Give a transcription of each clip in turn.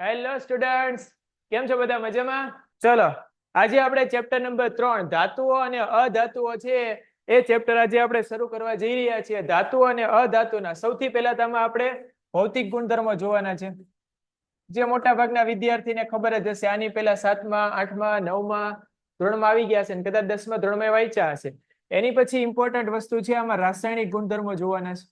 Hello students, કેમ છો બધા? મજામાં? ચલો, આજે આપણે ચેપ્ટર નંબર 3 ધાતુઓ અને અધાતુઓ છે એ ચેપ્ટર આજે આપણે શરૂ કરવા જઈ રહ્યા છીએ. ધાતુઓ અને અધાતુના સૌથી પહેલા તમે આપણે ભૌતિક ગુણધર્મો જોવાના છે, જે મોટા ભાગના વિદ્યાર્થીને ખબર જ હશે. આની પહેલા 7મા 8મા 9મા ધોરણમાં આવી ગયા છે અને કદાચ 10મા ધોરણમાં વાંચ્યા હશે. એની પછી ઇમ્પોર્ટન્ટ વસ્તુ છે આમાં રાસાયણિક ગુણધર્મો જોવાના છે,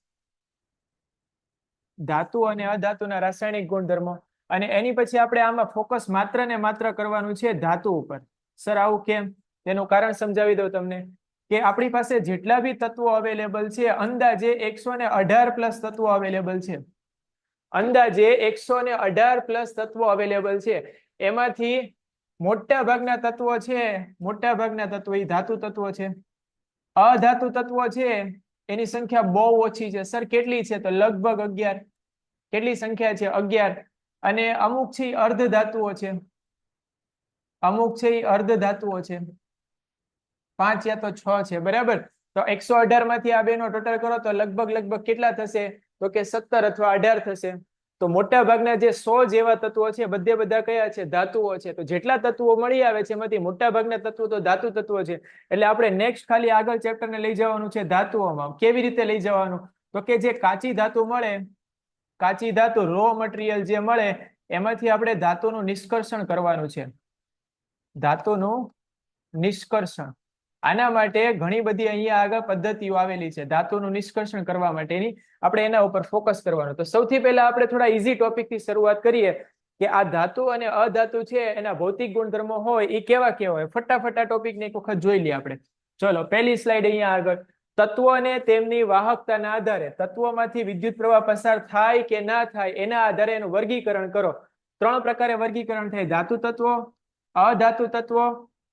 ધાતુ અને અધાતુના રાસાયણિક ગુણધર્મો. અને એની પછી આપણે આમાં ફોકસ માત્ર ને માત્ર કરવાનું છે ધાતુ ઉપર. સર આવું કેમ? તેનું કારણ સમજાવી દઉં તમને કે આપણી પાસે જેટલા બી તત્વો અવેલેબલ છે, અંદાજે 118 પ્લસ તત્વો અવેલેબલ છે. અંદાજે 118 પ્લસ તત્વો અવેલેબલ છે. એમાંથી મોટા ભાગના તત્વો છે, મોટા ભાગના તત્વો એ ધાતુ તત્વો છે. અધાતુ તત્વો છે એની સંખ્યા બહુ ઓછી છે. સર કેટલી છે? તો લગભગ 11. કેટલી સંખ્યા છે? 11. અને અમુક છે અર્ધ ધાતુઓ છે, અમુક છે અર્ધ ધાતુઓ છે, 5 યા તો 6 છે. બરાબર? તો 118 માંથી આ બેનો ટોટલ કરો તો લગભગ કેટલા થશે? તો કે 17 અથવા 18 થશે. તો મોટા ભાગના જે 100 જેવા તત્વો છે બધે બધા કયા છે? ધાતુઓ છે. તો જેટલા તત્વો મળી આવે છે એમાંથી મોટા ભાગના તત્વો તો ધાતુ તત્વો છે. એટલે આપણે નેક્સ્ટ ખાલી આગળ ચેપ્ટર ને લઈ જવાનું છે ધાતુઓમાં. કેવી રીતે લઈ જવાનું? તો કે જે કાચી ધાતુ મળે, કાચી ધાતુ રો મટીરિયલ જે મળે એમાંથી આપણે ધાતુનું નિષ્કર્ષણ કરવાનું છે. ધાતુનું નિષ્કર્ષણ. આના માટે ઘણી બધી અહીંયા આગળ પદ્ધતિઓ આવેલી છે ધાતુનું નિષ્કર્ષણ કરવા માટેની. આપણે એના ઉપર ફોકસ કરવાનું. તો સૌથી પહેલા આપણે થોડા ઈઝી ટોપિક થી શરૂઆત કરીએ કે આ ધાતુ અને અધાતુ છે એના ભૌતિક ગુણધર્મો હોય એ કેવા કેવા હોય. ફટાફટ આ ટોપિક ને એક વખત જોઈ લઈએ આપણે. ચલો, પહેલી સ્લાઇડ અહીંયા આગળ. તત્વોને તેમની વાહકતાના આધારે તત્વોમાંથી વિદ્યુત પ્રવાહ પસાર થાય કે ના થાય એના આધારે એનું વર્ગીકરણ કરો. 3 પ્રકારે વર્ગીકરણ થાય: ધાતુ તત્વો, અધાતુ તત્વો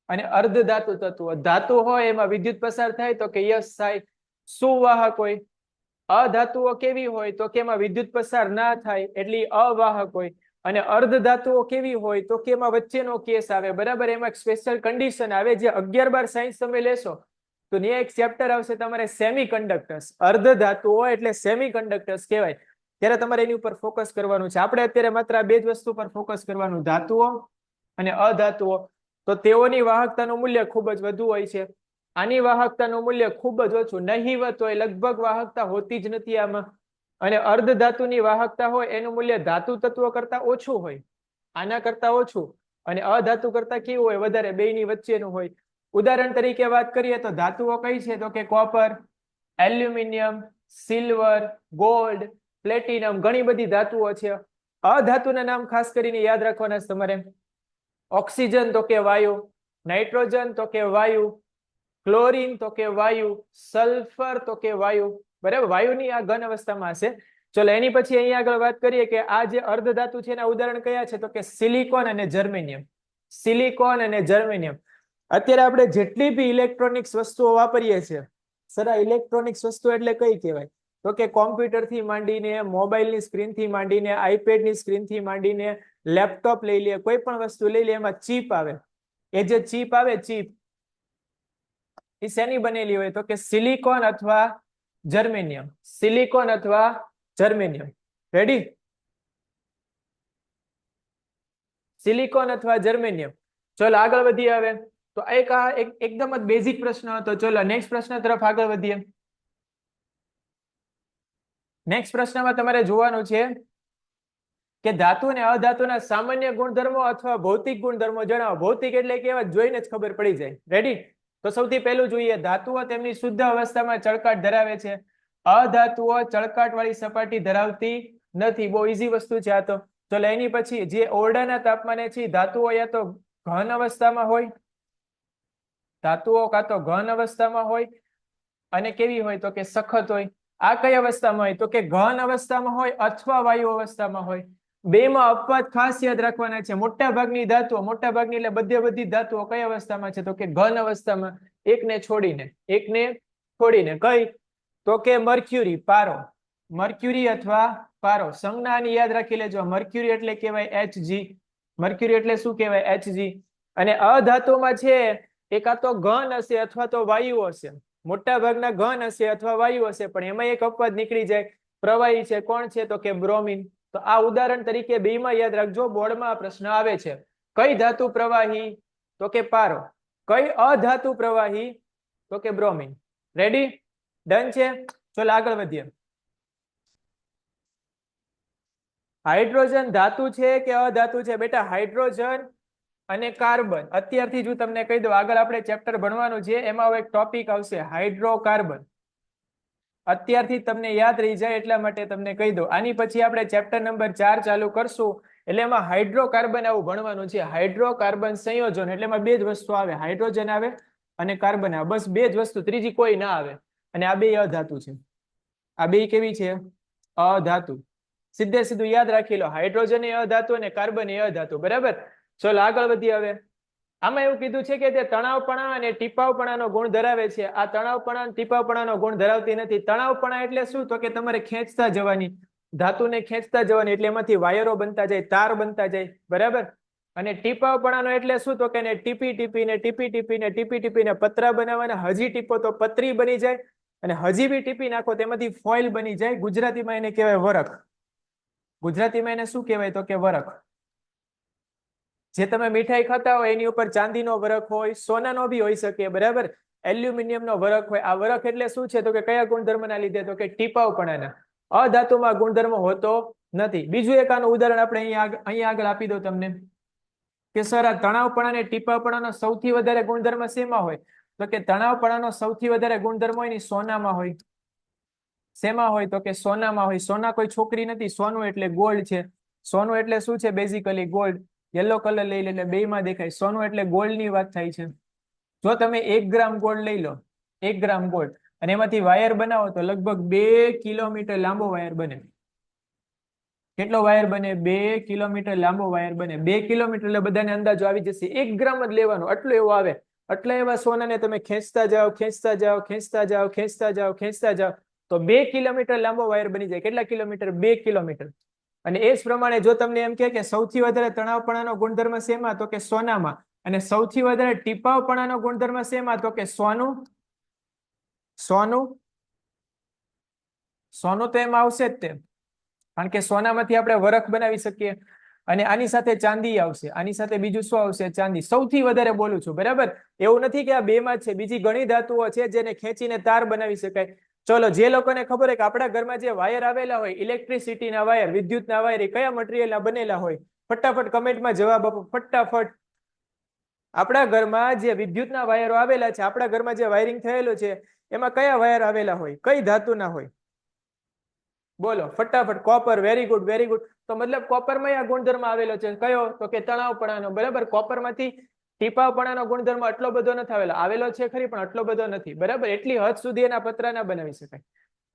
અને અર્ધ ધાતુ તત્વો. ધાતુ હોય એમાં વિદ્યુત પસાર થાય તો કે યસ થાય, સુવાહક હોય. અધાતુઓ કેવી હોય તો કે એમાં વિદ્યુત પસાર ના થાય એટલે અવાહક હોય. અને અર્ધ ધાતુઓ કેવી હોય તો કે એમાં વચ્ચેનો કેસ આવે. બરાબર? એમાં એક સ્પેશિયલ કન્ડિશન આવે જે 11-12 સાયન્સ તમે લેશો તો ત્યાં એક ચેપ્ટર આવશે તમારે સેમી કન્ડક્ટર્સ. અર્ધ ધાતુઓ એટલે સેમી કન્ડક્ટર્સ કહેવાય. ત્યારે તમારે એની ઉપર ફોકસ કરવાનું છે. આપણે અત્યારે માત્ર આ બે જ વસ્તુ પર ફોકસ કરવાનું, ધાતુઓ અને અધાતુઓ. તો તેઓની વાહકતાનું મૂલ્ય ખૂબ જ વધુ હોય છે. આની વાહકતાનું મૂલ્ય ખૂબ જ ઓછું, નહિવત હોય, લગભગ વાહકતા હોતી જ નથી આમાં. અને અર્ધ ધાતુની વાહકતા હોય એનું મૂલ્ય ધાતુ તત્વો કરતા ઓછું હોય, આના કરતા ઓછું. અને અધાતુ કરતા કેવું હોય? વધારે. બેયની વચ્ચેનું હોય. ઉદાહરણ તરીકે વાત કરીએ તો ધાતુઓ કઈ છે? તો કે copper, aluminium, silver, gold, platinum, ઘણી બધી ધાતુઓ છે. અધાતુના નામ ખાસ કરીને યાદ રાખવાના છે તમારે. ઓક્સિજન તો કે વાયુ, નાઇટ્રોજન તો કે વાયુ, ક્લોરીન તો કે વાયુ, સલ્ફર તો કે વાયુ. બરાબર? વાયુની આ ઘન અવસ્થામાં હશે. ચલો, એની પછી અહીંયા આગળ વાત કરીએ કે આ જે અર્ધ ધાતુ છે એના ઉદાહરણ કયા છે? તો કે સિલિકોન અને જર્મેનિયમ. સિલિકોન અને જર્મેનિયમ. અત્યારે આપણે જેટલી બી ઇલેક્ટ્રોનિક્સ વસ્તુઓ વાપરીએ છીએ, સર આ ઇલેક્ટ્રોનિક્સ વસ્તુ એટલે કઈ કહેવાય? તો કે કોમ્પ્યુટર થી માંડીને, મોબાઈલની સ્ક્રીન થી માંડીને, આઈપેડની સ્ક્રીન થી માંડીને, લેપટોપ લઈ લે, કોઈ પણ વસ્તુ લઈ લે, એમાં ચીપ આવે. એ જે ચીપ આવે, ચીપ એ શેની બનેલી હોય? તો કે સિલિકોન અથવા જર્મેનિયમ. સિલિકોન અથવા જર્મેનિયમ. રેડી? સિલિકોન અથવા જર્મેનિયમ. ચલો આગળ વધીએ હવે. તો એક આ એકદમ જ બેઝિક પ્રશ્ન હતો. ચલો નેક્સ્ટ પ્રશ્ન તરફ આગળ વધીએ. નેક્સ્ટ પ્રશ્નમાં તમારે જોવાનું છે કે ધાતુ અને અધાતુના સામાન્ય ગુણધર્મો અથવા ભૌતિક ગુણધર્મો જણાવો. ભૌતિક એટલે કેવા? જોઈને જ ખબર પડી જાય. રેડી? તો સૌથી પહેલું જોઈએ, ધાતુઓ તેમની શુદ્ધ અવસ્થામાં ચળકાટ ધરાવે છે. અધાતુઓ ચળકાટ વાળી સપાટી ધરાવતી નથી. બહુ ઈઝી વસ્તુ છે આ તો. ચલો એની પછી જે ઓરડાના તાપમાને છે ધાતુઓ યા તો ઘન અવસ્થામાં હોય, ધાતુઓ કાં તો ઘન અવસ્થામાં હોય અને કેવી હોય? તો કે સખત હોય. આ કઈ અવસ્થામાં હોય? તો કે ઘન અવસ્થામાં હોય અથવા વાયુ અવસ્થામાં હોય. બેમાં અપવાદ ખાસ યાદ રાખવાના છે. મોટા ભાગની ધાતુઓ, મોટા ભાગની એટલે બધી ધાતુઓ કઈ અવસ્થામાં છે? તો કે ઘન અવસ્થામાં. એકને છોડીને કઈ? તો કે મર્ક્યુરી, પારો. મર્ક્યુરી અથવા પારો. સંજ્ઞાની યાદ રાખી લેજો. મર્ક્યુરી એટલે કહેવાય Hg. મર્ક્યુરી એટલે શું કહેવાય? Hg. અને અધાતુમાં છે એ કાં તો ઘન હશે અથવા તો વાયુ હશે. મોટા ભાગના ઘન હશે અથવા વાયુ હશે, પણ એમાં એક અપવાદ નીકળી જાય. પ્રવાહી છે. કોણ છે? તો કે બ્રોમિન. તો આ ઉદાહરણ તરીકે બેમાં યાદ રાખજો, બોર્ડમાં આ પ્રશ્ન આવે છે. કઈ ધાતુ પ્રવાહી? તો કે પારો. કઈ અધાતુ પ્રવાહી? તો કે બ્રોમિન. રેડી? ડન છે? ચલો આગળ વધીએ. હાઇડ્રોજન ધાતુ છે કે અધાતુ છે? બેટા હાઇડ્રોજન અને કાર્બન. અત્યારથી જ હું તમને કહી દઉં, આગળ આપણે ચેપ્ટર ભણવાનું છે એમાં એક ટોપિક આવશે હાઇડ્રોકાર્બન. અત્યારથી તમને યાદ રહી જાય એટલા માટે તમને કહી દઉં. આની પછી આપણે ચેપ્ટર નંબર 4 ચાલુ કરશું એટલે એમાં હાઇડ્રોકાર્બન આવું ભણવાનું છે. હાઇડ્રોકાર્બન સંયોજન એટલે એમાં બે જ વસ્તુ આવે, હાઇડ્રોજન આવે અને કાર્બન આવે, બસ બે જ વસ્તુ, ત્રીજી કોઈ ના આવે. અને આ બે અધાતુ છે. આ બે કેવી છે? અધાતુ. સીધે સીધું યાદ રાખી લો, હાઇડ્રોજન એ અધાતુ અને કાર્બન એ અધાતુ. બરાબર? ચલો આગળ વધીએ. હવે આમાં એવું કીધું છે કે તે તણાવપણા અને ટીપાવપણાનો ગુણ ધરાવે છે. આ તણાવપણા અને ટીપાવપણાનો ગુણ ધરાવતી નથી. તણાવપણા એટલે શું? તો કે તમારે ખેંચતા જવાની, ધાતુને ખેંચતા જવાની, એટલે એમાંથી વાયરો બનતા જાય, તાર બનતા જાય. બરાબર? અને ટીપાવપણાનો એટલે શું? તો કે એને ટીપી ટીપીને ટીપી ટીપીને ટીપી ટીપીને પતરા બનાવવાના. હજી ટીપો તો પતરી બની જાય, અને હજી બી ટીપી નાખો તેમાંથી ફોઇલ બની જાય. ગુજરાતીમાં એને કહેવાય વરખ. ગુજરાતીમાં એને શું કહેવાય? તો કે વરખ. જે તમે મીઠાઈ ખાતા હોય એની ઉપર ચાંદીનો વરખ હોય, સોનાનો બી હોઈ શકે. બરાબર? એલ્યુમિનિયમનો વરખ હોય. આ વરખ એટલે શું છે? તો કે કયા ગુણધર્મના લીધે? તો કે ટીપાવપણાના. અધાતુમાં ગુણધર્મ હોતો નથી. બીજું એક આનું ઉદાહરણ આપણે અહીંયા આગળ આપી દઉં તમને કે સર આ તણાવપણા અને ટીપાવપણાનો સૌથી વધારે ગુણધર્મ શેમાં હોય? તો કે તણાવપણાનો સૌથી વધારે ગુણધર્મ હોય ને સોનામાં હોય. શેમાં હોય? તો કે સોનામાં હોય. સોના કોઈ છોકરી નથી, સોનું એટલે ગોલ્ડ છે. સોનું એટલે શું છે? Basically gold. યલો કલર લઈ લે એટલે બેમાં દેખાય. સોનું એટલે ગોલ્ડ ની વાત થાય છે. જો તમે 1 ગ્રામ ગોલ્ડ લઈ લો, 1 ગ્રામ ગોલ્ડ, અને એમાંથી વાયર બનાવો તો લગભગ 2 કિલોમીટર લાંબો વાયર બને. કેટલો વાયર બને? 2 કિલોમીટર લાંબો વાયર બને. 2 કિલોમીટર એટલે બધાને અંદાજો આવી જશે. 1 ગ્રામ જ લેવાનો, આટલું એવું આવે. આટલા એવા સોનાને તમે ખેંચતા જાઓ, ખેંચતા જાઓ, ખેંચતા જાઓ, ખેંચતા જાઓ, ખેંચતા જાઓ, તો 2 કિલોમીટર લાંબો વાયર બની જાય. કેટલા કિલોમીટર? 2 કિલોમીટર. અને એ જ પ્રમાણે જો તમને એમ કે સૌથી વધારે તણાવપણાનો ગુણધર્મ શેમાં? તો કે સોનામાં. અને સૌથી વધારે ટીપાવપણાનો ગુણધર્મ શેમાં? તો કે સોનું. સોનું સોનું તો એમાં આવશે જ તે, કારણ કે સોનામાંથી આપણે વરખ બનાવી શકીએ. અને આની સાથે ચાંદી આવશે. આની સાથે બીજું શું આવશે? ચાંદી. સૌથી વધારે બોલું છું. બરાબર? એવું નથી કે આ બેમાં જ છે, બીજી ઘણી ધાતુઓ છે જેને ખેંચીને તાર બનાવી શકાય. ચલો, જે લોકોને ખબર હોય કે આપણા ઘરમાં જે વાયર આવેલા હોય, ઇલેક્ટ્રિસિટીના વાયર, વિદ્યુતના વાયર, એ કયા મટીરિયલના બનેલા હોય? ફટાફટ કમેન્ટમાં જવાબ આપો, ફટાફટ. આપણા ઘરમાં જે વિદ્યુતના વાયરો આવેલા છે, આપણા ઘરમાં જે વાયરિંગ થયેલું છે, એમાં કયા વાયર આવેલા હોય? કઈ ધાતુના હોય? બોલો ફટાફટ. Copper. Very good, very good. તો મતલબ કોપરમાં આ ગુણધર્મ આવેલો છે. કયો? તો કે તણાવપણાનો. બરાબર? કોપરમાંથી ટીપાવપણાનો ગુણધર્મ આટલો બધો નથી આવેલો. આવેલો છે ખરી, પણ આટલો બધો નથી. બરાબર? એટલી હદ સુધી એના પતરા ના બનાવી શકાય.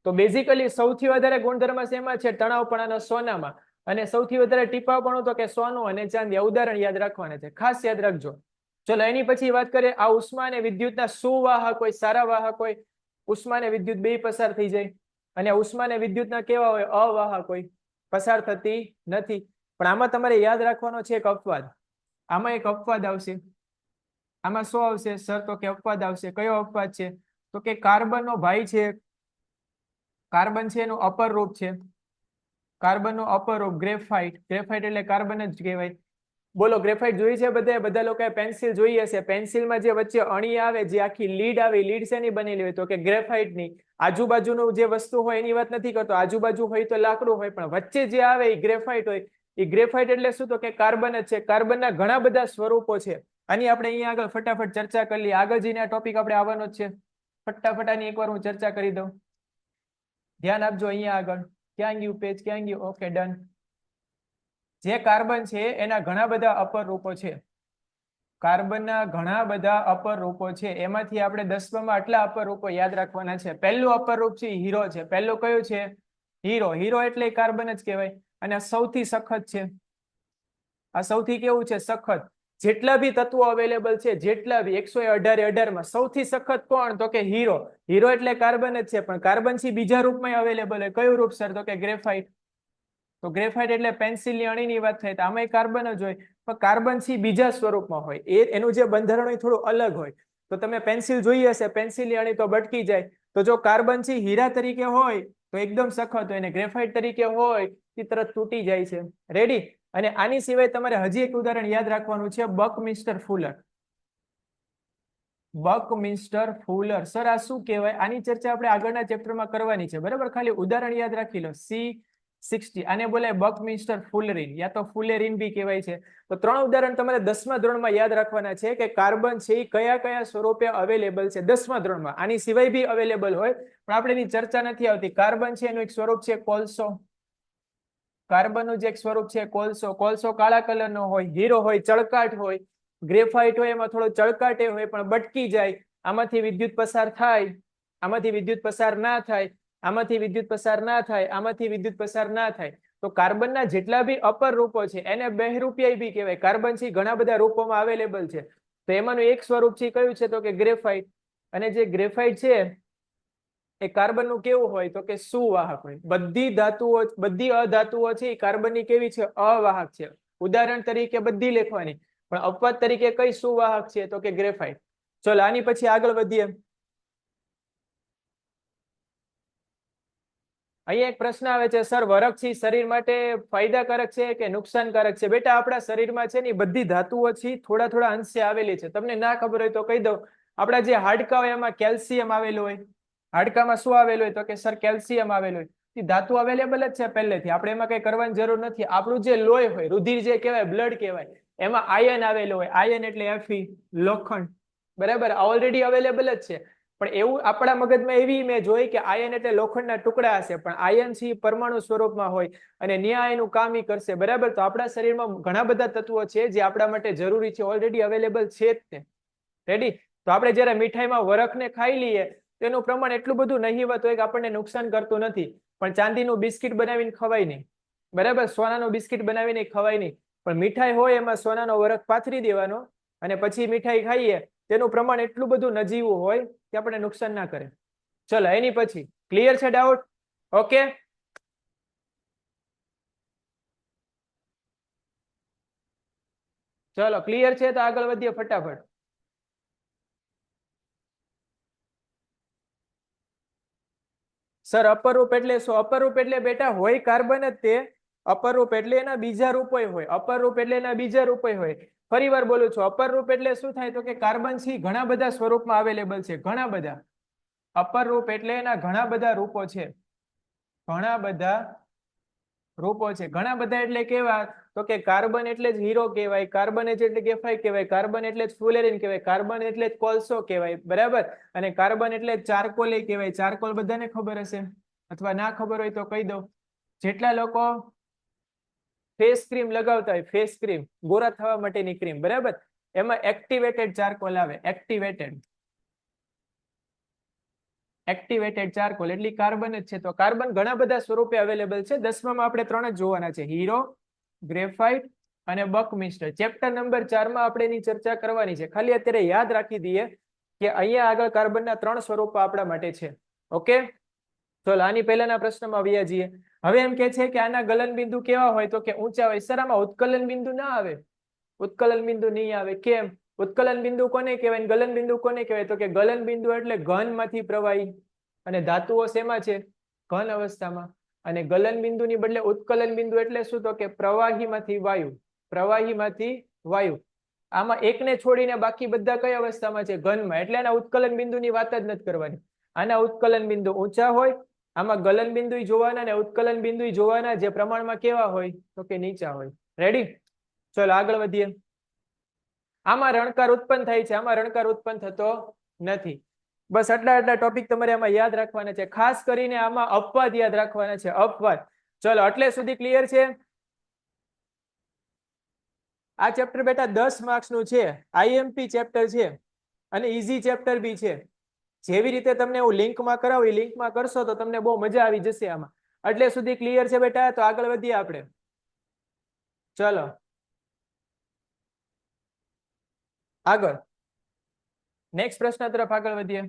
તો બેઝિકલી સૌથી વધારે ગુણધર્મ શેમાં છે? તણાવપણાનો સોનામાં. અને સૌથી વધારે ટીપાવપણું તો કે સોનું અને ચાંદી. આ ઉદાહરણ યાદ રાખવાના છે, ખાસ યાદ રાખજો. ચલો એની પછી વાત કરીએ. આ ઉષ્મા અને વિદ્યુતના સુવાહક હોય, સારા વાહક હોય. ઉષ્મા અને વિદ્યુત બે પસાર થઈ જાય. અને ઉષ્મા અને વિદ્યુતના કેવા હોય? અવાહક હોય, પસાર થતી નથી. પણ આમાં તમારે યાદ રાખવાનો છે એક અપવાદ. આમાં એક અપવાદ આવશે. આમાં શું આવશે સર? તો કે અપવાદ આવશે. કયો અપવાદ છે? તો કે કાર્બનનો ભાઈ છે, કાર્બન છે એનું અપર રૂપ છે. કાર્બનનું અપર રૂપ ગ્રેફાઇટ. ગ્રેફાઇટ એટલે કાર્બન જ કહેવાય. બોલો, ગ્રેફાઇટ જોઈ છે બધા લોકોએ? પેન્સિલ જોઈ હશે. પેન્સિલમાં જે વચ્ચે અણી આવે, જે આખી લીડ આવે, લીડ શેની બનેલી હોય? તો કે ગ્રેફાઇટની. આજુબાજુનું જે વસ્તુ હોય એની વાત નથી કરતો. આજુબાજુ હોય તો લાકડું હોય, પણ વચ્ચે જે આવે એ ગ્રેફાઇટ હોય. એ ગ્રેફાઇટ એટલે શું? તો કે કાર્બન જ છે. કાર્બનના ઘણા બધા સ્વરૂપો છે. આની આપણે અહીંયા આગળ ફટાફટ ચર્ચા કરી લઈએ. આગળ જઈને આ ટોપિક આપણે આવવાનો જ છે. ફટાફટ આની એકવાર હું ચર્ચા કરી દઉં. ધ્યાન આપજો અહીંયા આગળ. ક્યાં ગયું પેજ? ક્યાં ગયું? Okay, done. જે કાર્બન છે એના ઘણા બધા અપર રૂપો છે. કાર્બનના ઘણા બધા અપર રૂપો છે. એમાંથી આપણે 10માં આટલા અપર રૂપો યાદ રાખવાના છે. પહેલું અપર રૂપ છે હીરો છે. પહેલું કયું છે? હીરો. હીરો એટલે કાર્બન જ કહેવાય. અને આ સૌથી સખત છે. આ સૌથી કેવું છે? સખત. જેટલા બી તત્વો અવેલેબલ છે, જેટલા બી 118 માં સૌથી સખત કોણ? તો કે હીરો. હીરો એટલે કાર્બન જ છે, પણ કાર્બન થી બીજા રૂપમાં અવેલેબલ હોય. કયું રૂપ સર? તો કે ગ્રેફાઇટ. તો ગ્રેફાઇટ એટલે પેન્સિલની અણીની વાત થાય તો આમાં કાર્બન જ હોય, પણ કાર્બન થી બીજા સ્વરૂપમાં હોય. એનું જે બંધારણ હોય થોડું અલગ હોય. તો તમે પેન્સિલ જોઈ હશે, પેન્સિલની અણી તો બટકી જાય. તો જો કાર્બન થી હીરા તરીકે હોય તો એકદમ સખત હોય, અને ગ્રેફાઇટ તરીકે હોય તે તરત તૂટી જાય છે. રેડી? અને આની સિવાય તમારે હજી એક ઉદાહરણ યાદ રાખવાનું છે, બકમિસ્ટર ફુલર. બકમિસ્ટર ફુલર. સર આ શું કહેવાય? આની ચર્ચા આપણે આગળના ચેપ્ટરમાં કરવાની છે, બરાબર? ખાલી ઉદાહરણ યાદ રાખી લો. C60 આને બોલાય બકમિસ્ટર ફુલરીન, યા તો ફુલેરીન બી કહેવાય છે. તો 3 ઉદાહરણ તમારે 10મા ધોરણમાં યાદ રાખવાના છે કે કાર્બન છે એ કયા કયા સ્વરૂપે અવેલેબલ છે 10મા ધોરણમાં. આની સિવાય બી અવેલેબલ હોય પણ આપણે એની ચર્ચા નથી આવતી. કાર્બન છે એનું એક સ્વરૂપ છે કોલસો. કાર્બનનું જે એક સ્વરૂપ છે કોલસો. કોલસો કાળા કલરનો હોય, હીરો હોય, ચળકાટ હોય, ગ્રેફાઇટ હોય એમાં થોડો ચળકાટે હોય પણ બટકી જાય. આમાંથી વિદ્યુત પસાર થાય, આમાંથી વિદ્યુત પસાર ના થાય, આમાંથી વિદ્યુત પસાર ના થાય, આમાંથી વિદ્યુત પસાર ના થાય. તો કાર્બનના જેટલા બી અપર રૂપો છે એને બહરૂપિયાઈ બી કહેવાય. કાર્બન છે ઘણા બધા રૂપોમાં અવેલેબલ છે. તો એમાંનું એક સ્વરૂપ છે કયું છે તો કે ગ્રેફાઇટ. અને જે ગ્રેફાઇટ છે એ કાર્બનનું કેવું હોય તો કે સુવાહક હોય. બધી ધાતુઓ, બધી અધાતુઓ છે એ કાર્બનની કેવી છે? અવાહક છે. ઉદાહરણ તરીકે બધી લેખવાની, પણ અપવાદ તરીકે કઈ સુવાહક છે તો કે ગ્રેફાઇટ. ચલો આની પછી આગળ વધીએ. અહીંયા એક પ્રશ્ન આવે છે, સર વરખ શરીર માટે ફાયદાકારક છે કે નુકસાનકારક છે? બેટા આપણા શરીરમાં છે ને બધી ધાતુઓ છે થોડા થોડા અંશે આવેલી છે. તમને ના ખબર હોય તો કહી દઉં. આપણા જે હાડકા હોય એમાં કેલ્શિયમ આવેલું હોય. હાડકામાં શું આવેલું હોય તો કે સર કેલ્શિયમ આવેલું હોય. એ ધાતુ અવેલેબલ જ છે પહેલેથી, આપણે એમાં કઈ કરવાની જરૂર નથી. આપણું જે લોહી હોય, રુધિર જે કહેવાય, બ્લડ કહેવાય, એમાં આયન આવેલું હોય. આયન એટલે Fe, લોખંડ, બરાબર? ઓલરેડી અવેલેબલ જ છે. પણ એવું આપણા મગજમાં એવી ઇમેજ હોય કે આયન એટલે લોખંડના ટુકડા હશે, પણ આયન છે પરમાણુ સ્વરૂપમાં હોય અને ન્યાય એનું કામ ઈ કરશે, બરાબર? તો આપણા શરીરમાં ઘણા બધા તત્વો છે જે આપણા માટે જરૂરી છે, ઓલરેડી અવેલેબલ છે જ તે. રેડી? તો આપણે જ્યારે મીઠાઈમાં વરખને ખાઈ લઈએ તેનું પ્રમાણ એટલું બધું નહીવત હોય કે આપણને નુકસાન કરતું નથી. પણ ચાંદીનું બિસ્કિટ બનાવીને ખવાય નહીં, બરાબર? સોનાનું બિસ્કિટ બનાવીને ખવાય નહીં. પણ મીઠાઈ હોય એમાં સોનાનો વરખ પાથરી દેવાનો અને પછી મીઠાઈ ખાઈએ, તેનું પ્રમાણ એટલું બધું નજીવું હોય કે આપણે નુકસાન ના કરે. ચલો એની પછી ક્લિયર છે ડાઉટ? ઓકે, ચલો ક્લિયર છે તો આગળ વધીએ ફટાફટ. સર અપર રૂપ એટલે શું? અપર રૂપ એટલે બેટા હોય કાર્બન જ તે. અપર રૂપ એટલે એના બીજા રૂપો હોય. અપર રૂપ એટલે એના બીજા રૂપો હોય. ફરી વાર બોલું છું, અપર રૂપ એટલે શું થાય તો કે કાર્બન છે ઘણા બધા સ્વરૂપમાં અવેલેબલ છે, ઘણા બધા. અપર રૂપ એટલે એના ઘણા બધા રૂપો છે, ઘણા બધા રૂપો છે. ઘણા બધા એટલે કેવા તો કે કાર્બન એટલે જ હીરો કહેવાય, કાર્બન એટલે ગ્રેફાઇટ કહેવાય, કાર્બન એટલે જ ફુલેરીન કહેવાય, કાર્બન એટલે જ કોલસો કહેવાય, બરાબર? અને કાર્બન એટલે ચારકોલ કહેવાય. ચારકોલ બધાને ખબર હશે, અથવા ના ખબર હોય તો કહી દઉં. જેટલા લોકો ફેસ ક્રીમ લગાવતા હોય, ફેસ ક્રીમ, ગોરા થવા માટેની ક્રીમ, બરાબર? એમાં એક્ટિવેટેડ ચારકોલ આવે. એક્ટિવેટેડ ચારકોલ એટલે કાર્બન જ છે. તો કાર્બન ઘણા બધા સ્વરૂપે અવેલેબલ છે. 10માં આપણે 3 જ જોવાના છે, હીરો, ગ્રેફાઇટ અને બકમિસ્ટર. ચેપ્ટર નંબર 4માં આપણે એની ચર્ચા કરવાની છે. ખાલી અત્યારે યાદ રાખી દઈએ કે અહીંયા આગળ કાર્બનના 3 સ્વરૂપો આપણા માટે છે. ઓકે, ચલો આની પહેલાના પ્રશ્નમાં આવ્યા જઈએ. હવે એમ કે છે કે આના ગલન બિંદુ કેવા હોય તો કે ઊંચા હોય. સર આમાં ઉત્કલન બિંદુ ના આવે. ઉત્કલન બિંદુ નહીં આવે. કેમ? ઉત્કલન બિંદુ કોને કહેવાય, ગલન બિંદુ કોને કહેવાય તો કે ગલન બિંદુ એટલે ઘનમાંથી પ્રવાહી, અને ધાતુઓ શેમાં છે? ઘન અવસ્થામાં. અને ગલન બિંદુની બદલે ઉત્કલન બિંદુ એટલે શું તો કે પ્રવાહીમાંથી વાયુ, પ્રવાહીમાંથી વાયુ. આમાં એકને છોડીને બાકી બધા કઈ અવસ્થામાં છે? ઘનમાં. એટલે આના ઉત્કલન બિંદુની વાત જ નથી કરવાની. આના ઉત્કલન બિંદુ ઊંચા હોય, આમાં ગલન બિંદુ જોવાના અને ઉત્કલન બિંદુ જોવાના, જે પ્રમાણમાં કેવા હોય તો કે નીચા હોય. રેડી? ચલો આગળ વધીએ. આમાં રણકાર ઉત્પન્ન થાય છે, આમાં રણકાર ઉત્પન્ન થતો નથી. બસ આટલા ટોપિક તમારે આમાં યાદ રાખવાના છે. ખાસ કરીને આમાં અપવાદ યાદ રાખવાના છે, અપવાદ. ચલો એટલે સુધી ક્લિયર છે? આ ચેપ્ટર બેટા 10 માર્ક્સનું છે, આઈએમપી ચેપ્ટર છે અને ઈઝી ચેપ્ટર બી છે. જેવી રીતે તમને હું લિંકમાં કરાવું, એ લિંકમાં કરશો તો તમને બહુ મજા આવી જશે આમાં. એટલે સુધી ક્લિયર છે બેટા? તો આગળ વધીએ આપણે. ચલો આગળ નેક્સ્ટ પ્રશ્ન તરફ આગળ વધીએ.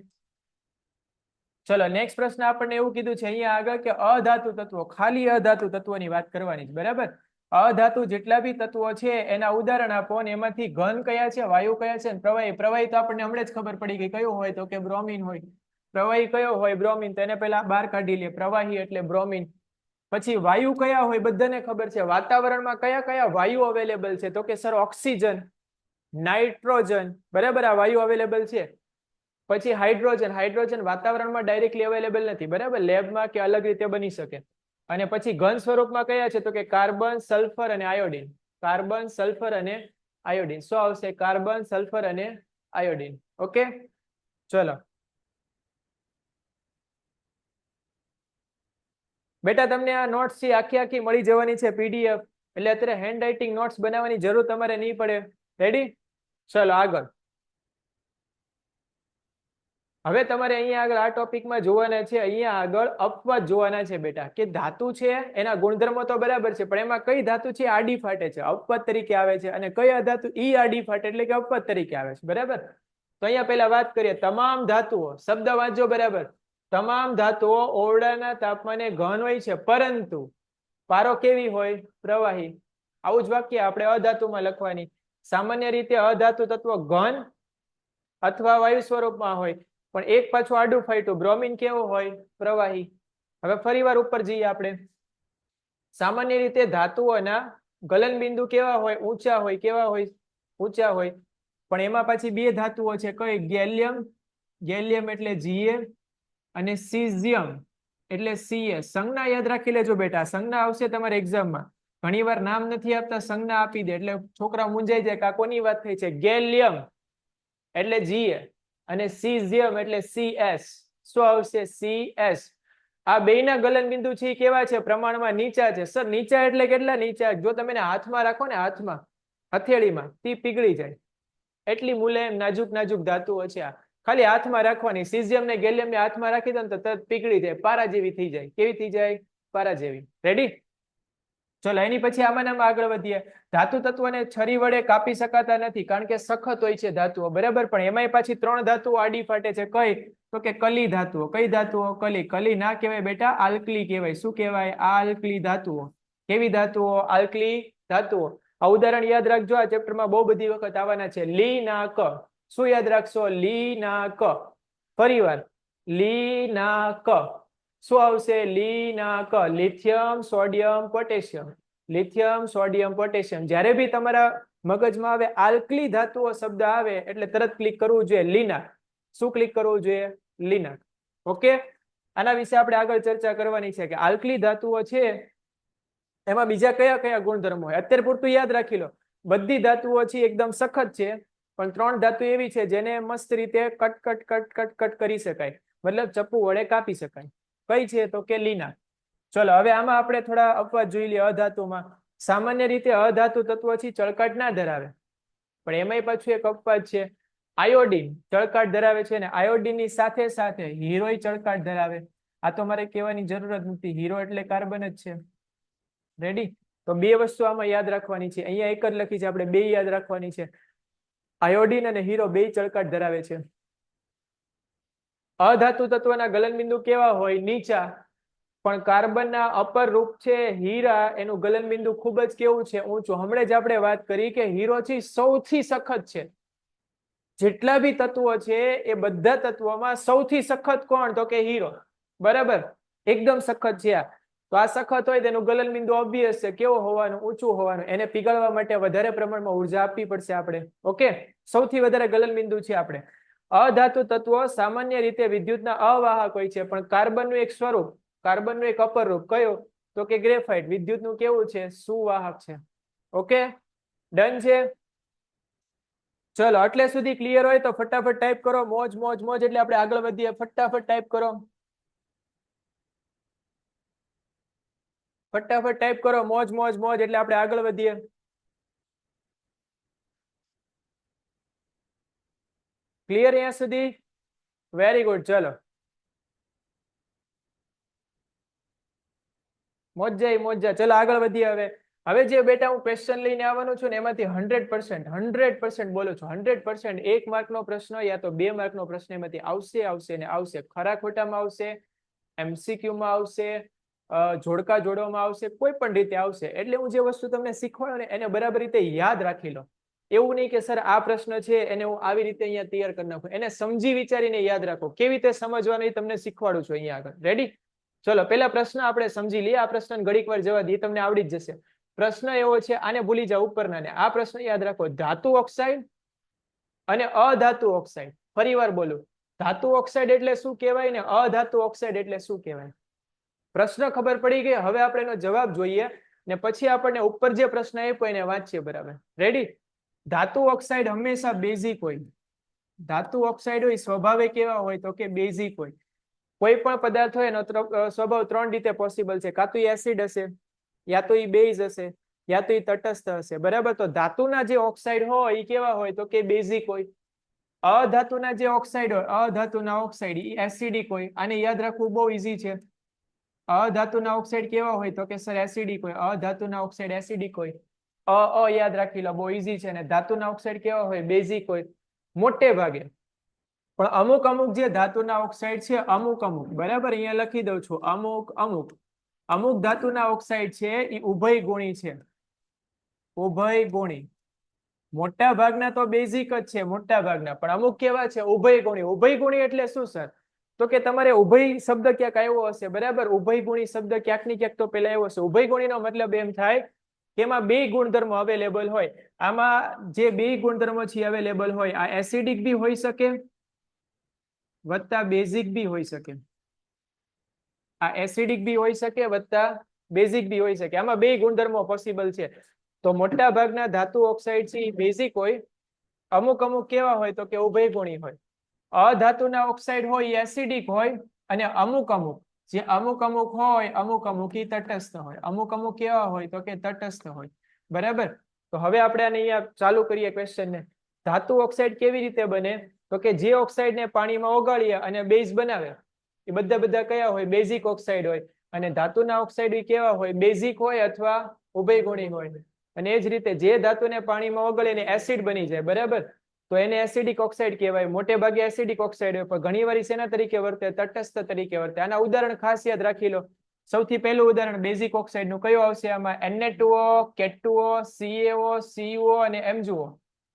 ચલો નેક્સ્ટ પ્રશ્ન આપણને એવું કીધું છે અહીંયા આગળ કે અધાતુ તત્વો, ખાલી અધાતુ તત્વોની વાત કરવાની છે, બરાબર? અધાતુ જેટલા બી તત્વો છે એના ઉદાહરણ આપો, અને એમાંથી ઘન કયા છે, વાયુ કયા છે, પ્રવાહી. પ્રવાહી તો આપણને હમણાં જ ખબર પડી ગઈ કયું હોય તો કે બ્રોમિન હોય. પ્રવાહી કયો હોય? બ્રોમિન. તો એને પહેલા બહાર કાઢી લે. પ્રવાહી એટલે બ્રોમિન. પછી વાયુ કયા હોય બધાને ખબર છે, વાતાવરણમાં કયા કયા વાયુ અવેલેબલ છે, તો કે સર ઓક્સિજન, નાઇટ્રોજન, બરાબર, આ વાયુ અવેલેબલ છે. પછી હાઇડ્રોજન, હાઇડ્રોજન વાતાવરણમાં ડાયરેક્ટલી અવેલેબલ નથી, બરાબર, લેબમાં કે અલગ રીતે બની શકે. અને પછી ઘન સ્વરૂપમાં કયા છે, તો કે કાર્બન, સલ્ફર અને આયોડિન. કાર્બન, સલ્ફર અને આયોડિન. શું આવશે? કાર્બન, સલ્ફર અને આયોડિન. ઓકે, ચલો બેટા તમને આ નોટ્સ છે આખી આખી મળી જવાની છે પીડીએફ, એટલે અત્યારે હેન્ડ રાઇટિંગ નોટ્સ બનાવવાની જરૂર તમારે નહીં પડે. રેડી? ચલો આગળ. હવે તમારે અહીંયા આગળ આ ટોપિકમાં જોવાના છે, અહીંયા આગળ અપવાદ જોવાના છે બેટા, કે ધાતુ છે એના ગુણધર્મો તો બરાબર છે, પણ એમાં કઈ ધાતુ છે આડી ફાટે છે, અપવાદ તરીકે આવે છે, અને કઈ ધાતુ ઈ આડી ફાટે એટલે કે અપવાદ તરીકે આવે છે, બરાબર. તો અહીંયા પહેલા વાત કરીએ, તમામ ધાતુઓ, શબ્દ વાંચજો બરાબર, તમામ ધાતુઓ ઓરડાના તાપમાને ઘન હોય છે, પરંતુ પારો કેવી હોય? પ્રવાહી. આવું જ વાક્ય આપણે અધાતુમાં લખવાની. સામાન્ય રીતે અધાતુ તત્વ ઘન અથવા વાયુ સ્વરૂપમાં હોય, પણ એક પાછું આડું ફાટ્યું, બ્રોમિન કેવો હોય? પ્રવાહી. હવે ફરીવાર ઉપર જઈએ આપણે. સામાન્ય રીતે ધાતુઓના ગલન બિંદુ કેવા હોય? ઊંચા હોય. કેવા હોય? ઊંચા હોય. પણ એમાં પાછી બે ધાતુઓ છે, કઈ? ગેલિયમ, ગેલિયમ એટલે Ga, અને સીઝિયમ એટલે Ca. સંજ્ઞા યાદ રાખી લેજો બેટા, સંજ્ઞા આવશે તમારે એક્ઝામમાં. ઘણી વાર નામ નથી આપતા, સંજ્ઞા આપી દે એટલે છોકરા મૂંઝાઈ જાય કે આ કોની વાત થઈ છે. ગેલિયમ એટલે Ga અને સીઝિયમ એટલે Cs. શું આવશે? Cs. આ બેયના ગલન બિંદુ છે કેવા છે? પ્રમાણમાં નીચા છે. સર નીચા એટલે કેટલા નીચા? જો તમે હાથમાં રાખો ને, હાથમાં, હથેળીમાં, તે પીગળી જાય એટલી મુલાયમ નાજુક નાજુક ધાતુઓ છે આ. ખાલી હાથમાં રાખવાની. સીઝિયમ ને ગેલિયમ ને હાથમાં રાખી દો ને તો તરત પીગળી જાય, પારા જેવી થઈ જાય. કેવી થઈ જાય? પારા જેવી. રેડી? ચલો એની પછી આમાં આગળ વધીએ. ધાતુ તત્વને છરી વડે કાપી શકાતા નથી, કારણ કે સખત હોય છે ધાતુઓ, બરાબર. પણ એમાંય પાછી ત્રણ ધાતુઓ આડી ફાટે છે. કઈ? તો કે કલી ધાતુઓ. કઈ ધાતુઓ? કલી. કલી ના કહેવાય બેટા, આલ્કલી કહેવાય. શું કહેવાય? આલ્કલી ધાતુઓ. કેવી ધાતુઓ? આલ્કલી ધાતુઓ. આ ઉદાહરણ યાદ રાખજો, આ ચેપ્ટરમાં બહુ બધી વખત આવવાના છે. લી ના ક. શું યાદ રાખશો? લી ના ક. ફરીવાર લી ના ક. શું આવશે? લી ના ક. Lithium, sodium, potassium. Lithium, sodium, potassium. જ્યારે બી તમારા મગજમાં આવે આલ્કલી ધાતુઓ શબ્દ આવે એટલે તરત ક્લિક કરવું જોઈએ લિનાક. શું ક્લિક કરવું જોઈએ? લિનાક. ઓકે, આના વિશે આપણે આગળ ચર્ચા કરવાની છે કે આલ્કલી ધાતુઓ છે એમાં બીજા કયા કયા ગુણધર્મો હોય. અત્યારે પૂરતું યાદ રાખી લો, બધી ધાતુઓ છે એકદમ સખત છે, પણ ત્રણ ધાતુ એવી છે જેને મસ્ત રીતે cut cut cut cut cut કરી શકાય, મતલબ ચપ્પુ વડે કાપી શકાય. કઈ છે? તો કે લીના. ચલો હવે આમાં આપણે થોડા અપવાદ જોઈ લઈએ. અધાતુમાં સામાન્ય રીતે અધાતુ તત્વો છે ચળકાટ ના ધરાવે, પણ એમાંય પાછું એક અપવાદ છે. આયોડિન ચળકાટ ધરાવે છે, ને આયોડિન ની સાથે સાથે હીરોય ચળકાટ ધરાવે. આ તો મારે કહેવાની જરૂર જ નથી, હીરો એટલે કાર્બન જ છે. રેડી? તો બે વસ્તુ આમાં યાદ રાખવાની છે. અહીંયા એક જ લખી છે, આપણે બે યાદ રાખવાની છે. આયોડિન અને હીરો બે ચળકાટ ધરાવે છે. અધાતુ તત્વના ગલન બિંદુ કેવા હોય? નીચા. પણ કાર્બનના અપર રૂપ છે હીરા, એનું ગલન બિંદુ ખૂબ જ કેવું છે? ઊંચું. હમણાં જ આપણે વાત કરી કે હીરો છે સૌથી સખત છે. જેટલા બી તત્વો છે એ બધા તત્વોમાં સૌથી સખત કોણ? તો કે હીરો, બરાબર. એકદમ સખત છે આ. તો આ સખત હોય તેનું ગલન બિંદુ ઓબ્વિયસ છે. કેવો હોવાનું? ઊંચું હોવાનું. એને પીગળવા માટે વધારે પ્રમાણમાં ઉર્જા આપવી પડશે આપણે. ઓકે, સૌથી વધારે ગલન બિંદુ છે આપણે. અધાતુ તત્વો સામાન્ય રીતે વિદ્યુતના અવાહક હોય છે, પણ કાર્બનનું એક સ્વરૂપ, કાર્બનનું એક અપર રૂપ કયો? તો કે ગ્રેફાઇટ. વિદ્યુતનું કેવું છે? સુવાહક છે. ઓકે, ડન છે. ચલો એટલે સુધી ક્લિયર હોય તો ફટાફટ ટાઈપ કરો. મોજ મોજ મોજ એટલે આપણે આગળ વધીએ. ફટાફટ ટાઈપ કરો, ફટાફટ ટાઈપ કરો. મોજ મોજ મોજ એટલે આપણે આગળ વધીએ. ક્લિયર અહીંયા સુધી? Very good. ચલો મોજા મોજા. ચલો આગળ વધીએ. હવે જે બેટા હું ક્વેશ્ચન લઈને આવવાનો છું ને એમાંથી 100% બોલું છું. 100% 1 માર્કનો પ્રશ્ન યા તો 2 માર્કનો પ્રશ્ન એમાંથી આવશે ને આવશે. ખરા ખોટામાં આવશે, MCQ માં આવશે, જોડકા જોડવામાં આવશે, કોઈ પણ રીતે આવશે. એટલે હું જે વસ્તુ તમને શીખવાડું ને એને બરાબર રીતે યાદ રાખી લો. એવું નહીં કે સર આ પ્રશ્ન છે એને હું આવી રીતે અહીંયા તૈયાર કરી નાખું. એને સમજી વિચારીને યાદ રાખો. કેવી રીતે સમજવાનું એ તમને શીખવાડું છું અહીંયા આગળ. રેડી? ચલો પેલા પ્રશ્ન આપણે સમજી લઈએ. આ પ્રશ્ન ઘડીક વાર જવા દઈએ, તમને આવડી જ જશે. પ્રશ્ન એવો છે, આને ભૂલી જાઓ ઉપરના ને. આ પ્રશ્ન યાદ રાખો, ધાતુ ઓક્સાઇડ અને અધાતુ ઓક્સાઇડ. ફરી વાર બોલું, ધાતુ ઓક્સાઇડ એટલે શું કહેવાય ને અધાતુ ઓક્સાઇડ એટલે શું કહેવાય. પ્રશ્ન ખબર પડી ગઈ. હવે આપણે એનો જવાબ જોઈએ ને પછી આપણને ઉપર જે પ્રશ્ન આપ્યો એને વાંચીએ. બરાબર, રેડી? ધાતુ ઓક્સાઇડ હંમેશા બેઝિક હોય. ધાતુ ઓક્સાઇડ હોય સ્વભાવે કેવા હોય તો કે બેઝિક હોય. કોઈ પણ પદાર્થ હોય એનો સ્વભાવ ત્રણ રીતે પોસિબલ છે. કાં તો એ એસિડ હશે, યા તો એ બેઝ હશે, યા તો એ તટસ્થ હશે. બરાબર, તો ધાતુના જે ઓક્સાઇડ હોય એ કેવા હોય તો કે બેઝિક હોય. અધાતુના જે ઓક્સાઇડ હોય, અધાતુના ઓક્સાઇડ એ એસિડિક હોય. આને યાદ રાખવું બહુ ઈઝી છે. અધાતુના ઓક્સાઇડ કેવા હોય તો કે સર એસિડિક હોય. અધાતુના ઓક્સાઇડ એસિડિક હોય. યાદ રાખી લો, બહુ ઈઝી છે. અને ધાતુના ઓક્સાઇડ કેવા હોય? બેઝિક હોય મોટે ભાગે. પણ અમુક અમુક જે ધાતુના ઓક્સાઇડ છે, અમુક અમુક, બરાબર, અહીંયા લખી દઉં છું, અમુક અમુક અમુક ધાતુના ઓક્સાઇડ છે એ ઉભય ગુણી છે. ઉભય ગુણી. મોટા ભાગના તો બેઝિક જ છે, મોટા ભાગના. પણ અમુક કેવા છે? ઉભય ગુણી. ઉભય ગુણી એટલે શું સર? તો કે તમારે ઉભય શબ્દ ક્યાંક આવ્યો હશે. બરાબર, ઉભય ગુણી શબ્દ ક્યાંક ની ક્યાંક તો પેલા આવ્યો હશે. ઉભય ગુણીનો મતલબ એમ થાય કે એમાં બે ગુણધર્મો અવેલેબલ હોય. આમાં જે બે ગુણધર્મો છે અવેલેબલ હોય, આ એસિડિક બી હોઈ શકે વત્તા બેઝિક બી હોઈ શકે. આ એસિડિક બી હોઈ શકે વત્તા બેઝિક બી હોઈ શકે. આમાં બે ગુણધર્મો પોસિબલ છે. તો મોટા ભાગના ધાતુ ઓક્સાઇડ છે એ બેઝિક હોય. અમુક અમુક કેવા હોય તો કે ઉભયગુણી હોય. અધાતુના ઓક્સાઇડ હોય એ એસિડિક હોય. અને અમુક અમુક જે અમુક અમુક હોય, અમુક અમુક એ તટસ્થ હોય. અમુક અમુક કેવા હોય તો કે તટસ્થ હોય. બરાબર, તો હવે આપણે આને અહીંયા ચાલુ કરીએ ક્વેશ્ચન ને. ધાતુ ઓક્સાઇડ કેવી રીતે બને તો કે જે ઓક્સાઇડ ને પાણીમાં ઓગાળીએ અને બેઝ બનાવે એ બધા કયા હોય? બેઝિક ઓક્સાઇડ હોય. અને ધાતુના ઓક્સાઇડ કેવા હોય? બેઝિક હોય અથવા ઉભયગુણી હોય. અને એ જ રીતે જે ધાતુને પાણીમાં ઓગળીને એસિડ બની જાય, બરાબર, તો એને એસિડિક ઓક્સાઇડ કહેવાય. મોટે ભાગે એસિડિક ઓક્સાઇડ હોય, પણ ઘણી વાર શેના તરીકે વર્તે? તટસ્થ તરીકે વર્તે. આના ઉદાહરણ ખાસ યાદ રાખી લો. સૌથી પહેલું ઉદાહરણ બેઝિક ઓક્સાઇડ નું કયું આવશે આમાં? Na2O, K2O, CaO, CuO અને MgO.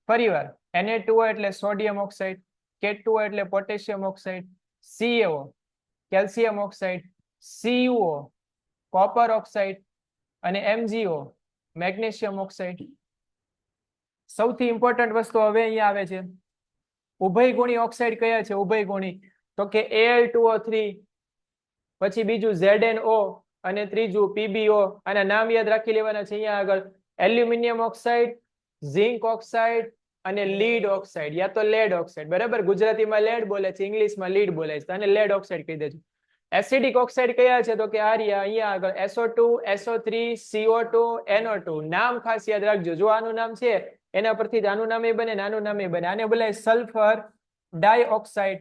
ફરીવાર, Na2O એટલે સોડિયમ ઓક્સાઇડ, K2O એટલે potassium oxide, CaO calcium oxide, CuO copper oxide અને MgO મેગ્નેશિયમ ઓક્સાઇડ. સૌથી ઇમ્પોર્ટન્ટ વસ્તુ હવે અહીંયા આવે છે. ઉભયગુણી ઓક્સાઇડ કયા છે? ઉભયગુણી તો કે Al2O3, પછી બીજું ZnO અને ત્રીજું PbO. આના નામ યાદ રાખી લેવાના છે અહીંયા આગળ. એલ્યુમિનિયમ ઓક્સાઇડ, ઝિંક ઓક્સાઇડ અને લીડ ઓક્સાઇડ યા તો લેડ ઓક્સાઇડ. બરાબર, ગુજરાતીમાં લેડ બોલે છે, ઇંગ્લિશમાં લીડ બોલે છે. અને લેડ ઓક્સાઇડ કહી દેજો. એસિડિક ઓક્સાઇડ કયા છે તો કે આર્યા અહીંયા આગળ SO2, SO3, CO2, NO2. નામ ખાસ યાદ રાખજો. જો આનું નામ છે એના પરથી જ આનું નામે બને ને આનું નામે બને. આને બોલાય sulphur dioxide,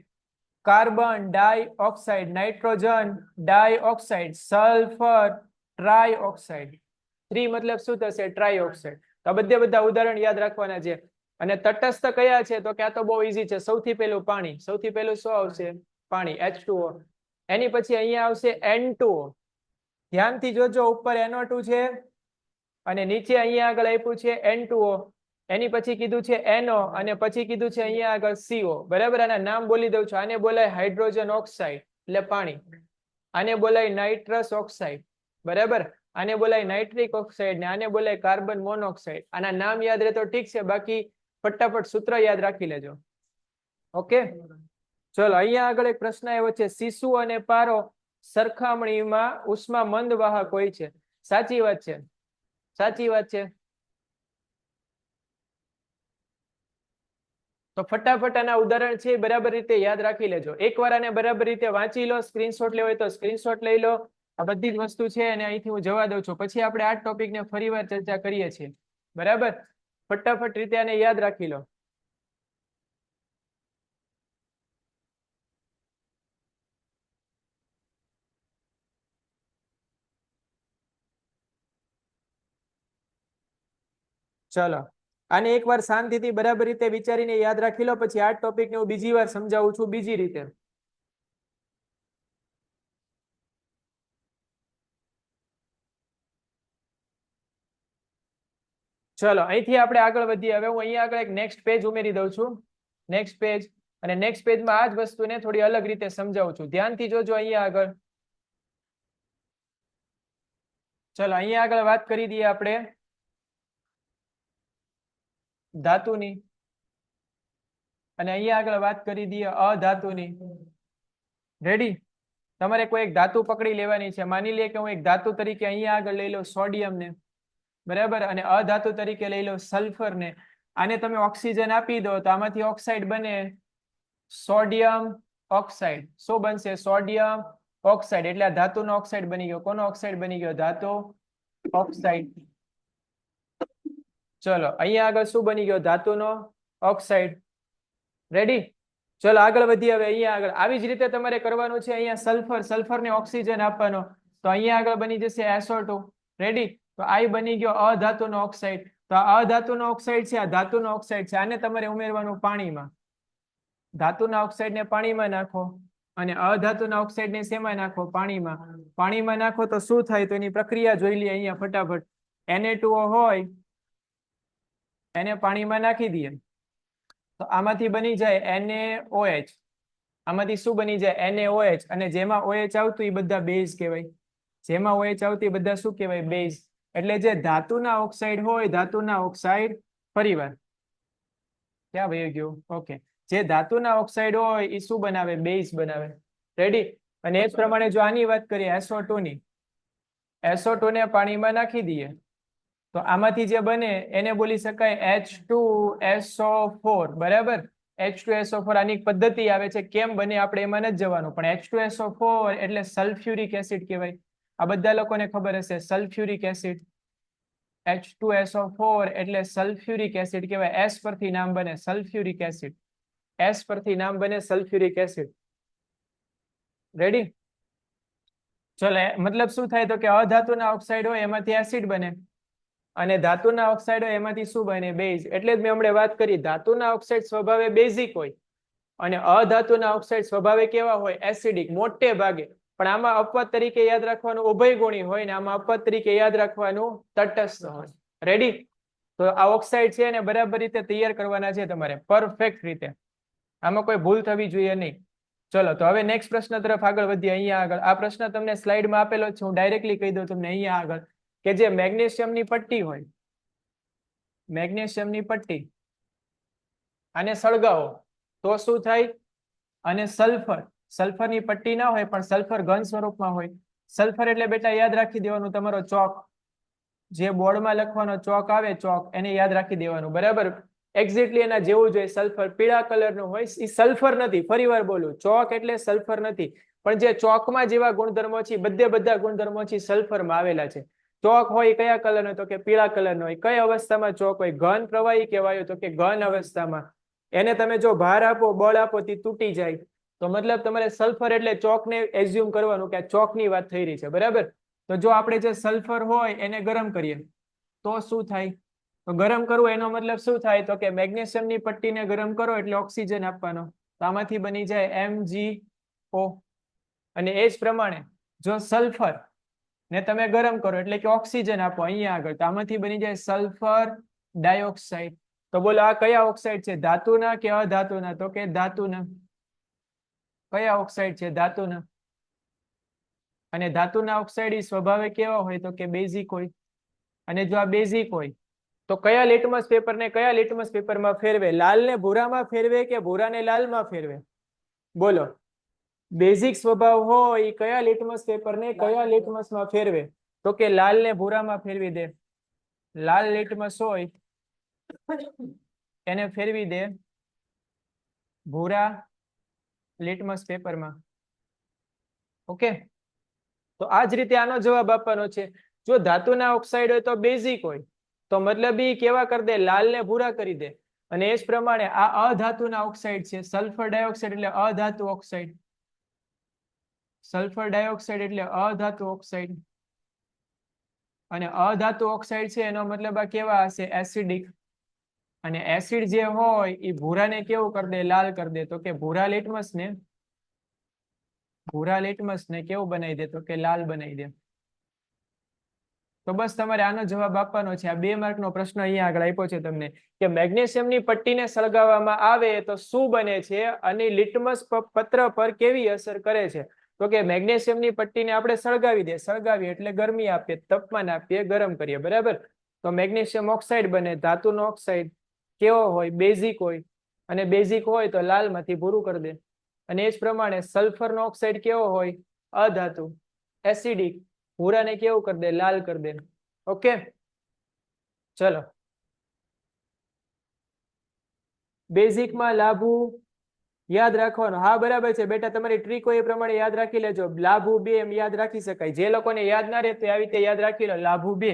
carbon dioxide, nitrogen dioxide, sulphur trioxide. 3 મતલબ શું થશે? ટ્રાયોક્સાઇડ. તો બધા ઉદાહરણ યાદ રાખવાના છે. અને તટસ્થ કયા છે તો કે આ તો બહુ ઈઝી છે. સૌથી પહેલું પાણી. સૌથી પહેલું શું આવશે? પાણી, H2O. એની પછી અહીંયા આવશે N2O. ધ્યાનથી જોજો, ઉપર NO2 છે અને નીચે અહીંયા આગળ આપ્યું છે N2O. એની પછી કીધું છે NO અને પછી કીધું છે અહીંયા આગળ CO. બરાબર, આના નામ બોલી દઉં છું. આને બોલાય હાઇડ્રોજન ઓક્સાઇડ એટલે પાણી. આને બોલાય નાઇટ્રસ ઓક્સાઇડ. બરાબર, આને બોલાય નાઇટ્રિક ઓક્સાઇડ ને આને બોલાય કાર્બન મોનોક્સાઇડ. આના નામ યાદ રહે તો ઠીક છે, બાકી ફટાફટ સૂત્ર યાદ રાખી લેજો. ઓકે, ચલો અહીંયા આગળ એક પ્રશ્ન આવ્યો છે. શીશુ અને પારો સરખામણીમાં ઉષ્મા મંદ વાહક હોય છે. સાચી વાત છે, સાચી વાત છે. તો ફટાફટ આના ઉદાહરણ છે બરાબર રીતે યાદ રાખી લેજો. એકવાર આને બરાબર રીતે વાંચી લો. સ્ક્રીનશોટ લેવો હોય તો સ્ક્રીનશોટ લઈ લો. આ બધી જ વસ્તુ છે અને અહીંથી હું જવા દઉં છું. પછી આપણે આ ટોપિકને ફરીવાર ચર્ચા કરીએ છીએ. બરાબર, ફટાફટ રીતે આને યાદ રાખી લો. ચલો, આને એકવાર શાંતિથી બરાબર રીતે વિચારીને યાદ રાખી લો. પછી આ ટોપિકને હું બીજી વાર સમજાવું છું બીજી રીતે. ચલો, અહીંથી આપણે આગળ વધીએ. હવે હું અહીંયા આગળ એક નેક્સ્ટ પેજ ઉમેરી દઉં છું. Next page. અને નેક્સ્ટ પેજમાં આ જ વસ્તુને થોડી અલગ રીતે સમજાવું છું. ધ્યાનથી જોજો અહીંયા આગળ. ચલો અહીંયા આગળ વાત કરી દઈએ આપણે ધાતુની અને અહીંયા આગળ વાત કરી દઈએ અધાતુની. રેડી? તમારે કોઈ એક ધાતુ પકડી લેવાની છે. માની લે કે હું એક ધાતુ તરીકે અહીંયા આગળ લઈ લઉં સોડિયમ ને, બરાબર, અને અધાતુ તરીકે લઈ લો સલ્ફર ને. આને તમે ઓક્સિજન આપી દો તો આમાંથી ઓક્સાઇડ બને સોડિયમ ઓક્સાઇડ. શું બનશે? Sodium oxide. એટલે આ ધાતુનો ઓક્સાઇડ બની ગયો. કોનો ઓક્સાઇડ બની ગયો? ધાતુ ઓક્સાઇડ. ચલો અહીંયા આગળ શું બની ગયો? ધાતુનો ઓક્સાઇડ. રેડી? ચલો આગળ વધીએ. હવે અહીંયા આગળ આવી જ રીતે તમારે કરવાનું છે. અહીંયા સલ્ફર, સલ્ફરને ઓક્સિજન આપવાનો તો અહીંયા આગળ બની જશે SO2. રેડી? તો આ બની ગયો અધાતુનો ઓક્સાઇડ. તો આ અધાતુનો ઓક્સાઇડ છે, આ ધાતુનો ઓક્સાઇડ છે. આને તમારે ઉમેરવાનું પાણીમાં. ધાતુના ઓક્સાઇડને પાણીમાં નાખો અને અધાતુના ઓક્સાઇડને શેમાં નાખો? પાણીમાં. પાણીમાં નાખો તો શું થાય? તો એની પ્રક્રિયા જોઈ લઈએ અહીંયા ફટાફટ. Na2O હોય એને પાણીમાં નાખી દઈએ તો આમાંથી બની જાય NaOH. આમાંથી શું બની જાય? NaOH. અને જેમાં OH આવતું એ બધા બેઝ કહેવાય. જેમાં OH આવતું એ બધા શું કહેવાય? બેઝ. એટલે જે ધાતુના ઓક્સાઇડ હોય, ધાતુના ઓક્સાઇડ, ફરીવાર ક્યાં વહી ગયું? ઓકે, જે ધાતુના ઓક્સાઇડ હોય એ શું બનાવે? બેઝ બનાવે. રેડી? અને એ જ પ્રમાણે જો આની વાત કરીએ SO2 ની, SO2 ને પાણીમાં નાખી દઈએ તો આમાંથી જે બને એને બોલી શકાય H2SO4. બરાબર? H2SO4. આની એક પદ્ધતિ આવે છે કેમ બને આપણે એમાં નથી જવાનું, પણ H2SO4 એટલે સલ્ફ્યુરિક એસિડ કહેવાય. આ બધા લોકોને ખબર હશે સલ્ફ્યુરિક એસિડ. H2SO4 એટલે સલ્ફ્યુરિક એસિડ કહેવાય. S પરથી નામ બને સલ્ફ્યુરિક એસિડ. S પરથી નામ બને સલ્ફ્યુરિક એસિડ. રેડી? ચલો મતલબ શું થાય? તો કે અધાતુના ઓક્સાઇડ હોય એમાંથી એસિડ બને અને ધાતુના ઓક્સાઇડ હોય એમાંથી શું બને? બેઝ. એટલે જ મેં હમણાં વાત કરી, ધાતુના ઓક્સાઇડ સ્વભાવે બેઝિક હોય અને અધાતુના ઓક્સાઇડ સ્વભાવે કેવા હોય? એસિડિક, મોટે ભાગે. પણ આમાં અપવાદ તરીકે યાદ રાખવાનું ઉભયગુણી હોય ને આમાં અપવાદ તરીકે યાદ રાખવાનું તટસ્થ હોય. રેડી? તો આ ઓક્સાઇડ છે એને બરાબર રીતે તૈયાર કરવાના છે તમારે, પરફેક્ટ રીતે. આમાં કોઈ ભૂલ થવી જોઈએ નહીં. ચલો તો હવે નેક્સ્ટ પ્રશ્ન તરફ આગળ વધીએ. અહીંયા આગળ આ પ્રશ્ન તમને સ્લાઇડમાં આપેલો છે, હું ડાયરેક્ટલી કહી દઉં તમને અહીંયા આગળ કે જે મેગ્નેશિયમની પટ્ટી હોય, મેગ્નેશિયમની પટ્ટી, આને સળગાવો તો શું થાય? અને સલ્ફર, સલ્ફરની પટ્ટી ના હોય પણ સલ્ફર ઘન સ્વરૂપમાં હોય. સલ્ફર એટલે બેટા યાદ રાખી દેવાનું તમારો ચોક, જે બોર્ડમાં લખવાનો ચોક આવે, ચોક, એને યાદ રાખી દેવાનું. બરાબર? એક્ઝેક્ટલી એના જેવું જોઈએ. સલ્ફર પીળા કલરનું હોય એ સલ્ફર નથી. ફરીવાર બોલું, ચોક એટલે સલ્ફર નથી, પણ જે ચોકમાં જેવા ગુણધર્મો છે બધા ગુણધર્મો છે સલ્ફરમાં આવેલા છે. ચોક હોય કયા કલરનો? તો કે પીળા કલરનો હોય. કઈ અવસ્થામાં ચોક હોય? ઘન પ્રવાહી કહેવાય. તો કે ઘન અવસ્થામાં. એને તમે જો ભાર આપો, બળ આપો, તે તૂટી જાય. તો મતલબ તમારે સલ્ફર એટલે ચોકને એઝ્યુમ કરવાનું કે આ ચોકની વાત થઈ રહી છે. બરાબર? તો જો આપણે જે સલ્ફર હોય એને ગરમ કરીએ તો શું થાય? તો ગરમ કરવું એનો મતલબ શું થાય? તો કે મેગ્નેશિયમની પટ્ટીને ગરમ કરો એટલે ઓક્સિજન આપવાનો, તો આમાંથી બની જાય MgO. અને એ જ પ્રમાણે જો સલ્ફર ને તમે ગરમ કરો એટલે કે ઓક્સિજન આપો અહીંયા આગળ, તો આમાંથી બની જાય સલ્ફર ડાયોક્સાઇડ. તો બોલો આ કયા ઓક્સાઇડ છે? ધાતુના કે અધાતુના? તો કે ધાતુના. કયા ઓક્સાઇડ છે? ધાતુના. અને ધાતુના ઓક્સાઇડ સ્વભાવે કેવા હોય? તો કે બેઝિક હોય. અને જો આ બેઝિક હોય તો કયા લિટમસ પેપરને કયા લિટમસ પેપરમાં ફેરવે? લાલને ભૂરામાં ફેરવે કે ભૂરાને લાલમાં ફેરવે? બોલો. બેઝિક સ્વભાવ હોય કયા લિટમસ પેપરને કયા લિટમસમાં ફેરવે? તો કે લાલને ભૂરામાં ફેરવી દે. લાલ લિટમસ હોય એને ફેરવી દે ભૂરા લિટમસ પેપરમાં. ઓકે, તો આ જ રીતે આનો જવાબ આપવાનો છે. જો ધાતુના ઓક્સાઇડ હોય તો બેઝિક હોય, તો મતલબ ઈ કેવા કરી દે? લાલ ને ભૂરા કરી દે. અને એ જ પ્રમાણે આ અધાતુના ઓક્સાઇડ છે, સલ્ફર ડાયોક્સાઇડ એટલે અધાતુ ઓક્સાઇડ. સલ્ફર ડાયોક્સાઇડ એટલે અધાતુ ઓક્સાઇડ. અને અધાતુ ઓક્સાઇડ છે એનો મતલબ આ કેવા હશે? એસિડિક. અને એસિડ જે હોય એ ભૂરાને કેવું કરી દે? લાલ કરી દે. તો કે ભૂરા લિટમસ ને કેવું બનાવી દે? તો કે લાલ બનાવી દે. તો બસ તમારે આનો જવાબ આપવાનો છે. આ 2 માર્કનો પ્રશ્ન અહીંયા આગળ આપ્યો છે તમને કે મેગ્નેશિયમની પટ્ટીને સળગાવવામાં આવે તો શું બને છે અને લિટમસ પત્ર પર કેવી અસર કરે છે. તો કે મેગ્નેશિયમની પટ્ટીને આપણે સળગાવી દે, સળગાવીએ એટલે ગરમી આપીએ, તાપમાન આપીએ, ગરમ કરીએ, બરાબર. તો મેગ્નેશિયમ ઓક્સાઇડ બને. ધાતુનો ઓક્સાઇડ કેવો હોય? બેઝિક હોય. અને બેઝિક હોય તો લાલમાંથી ભૂરું કરી દે. અને એ જ પ્રમાણે સલ્ફરનો ઓક્સાઇડ કેવો હોય? અધાતુ, એસિડિક. ભૂરાને કેવું કરી દે? લાલ કરી દે. ઓકે, ચલો. બેઝિકમાં લાભુ યાદ રાખવાનું. હા, બરાબર છે બેટા, તમારી ટ્રીક હોય એ પ્રમાણે યાદ રાખી લેજો. લાભુ 2 એમ યાદ રાખી શકાય. જે લોકોને યાદ ના રહેતું આવી રીતે યાદ રાખી લો. લાભુ 2.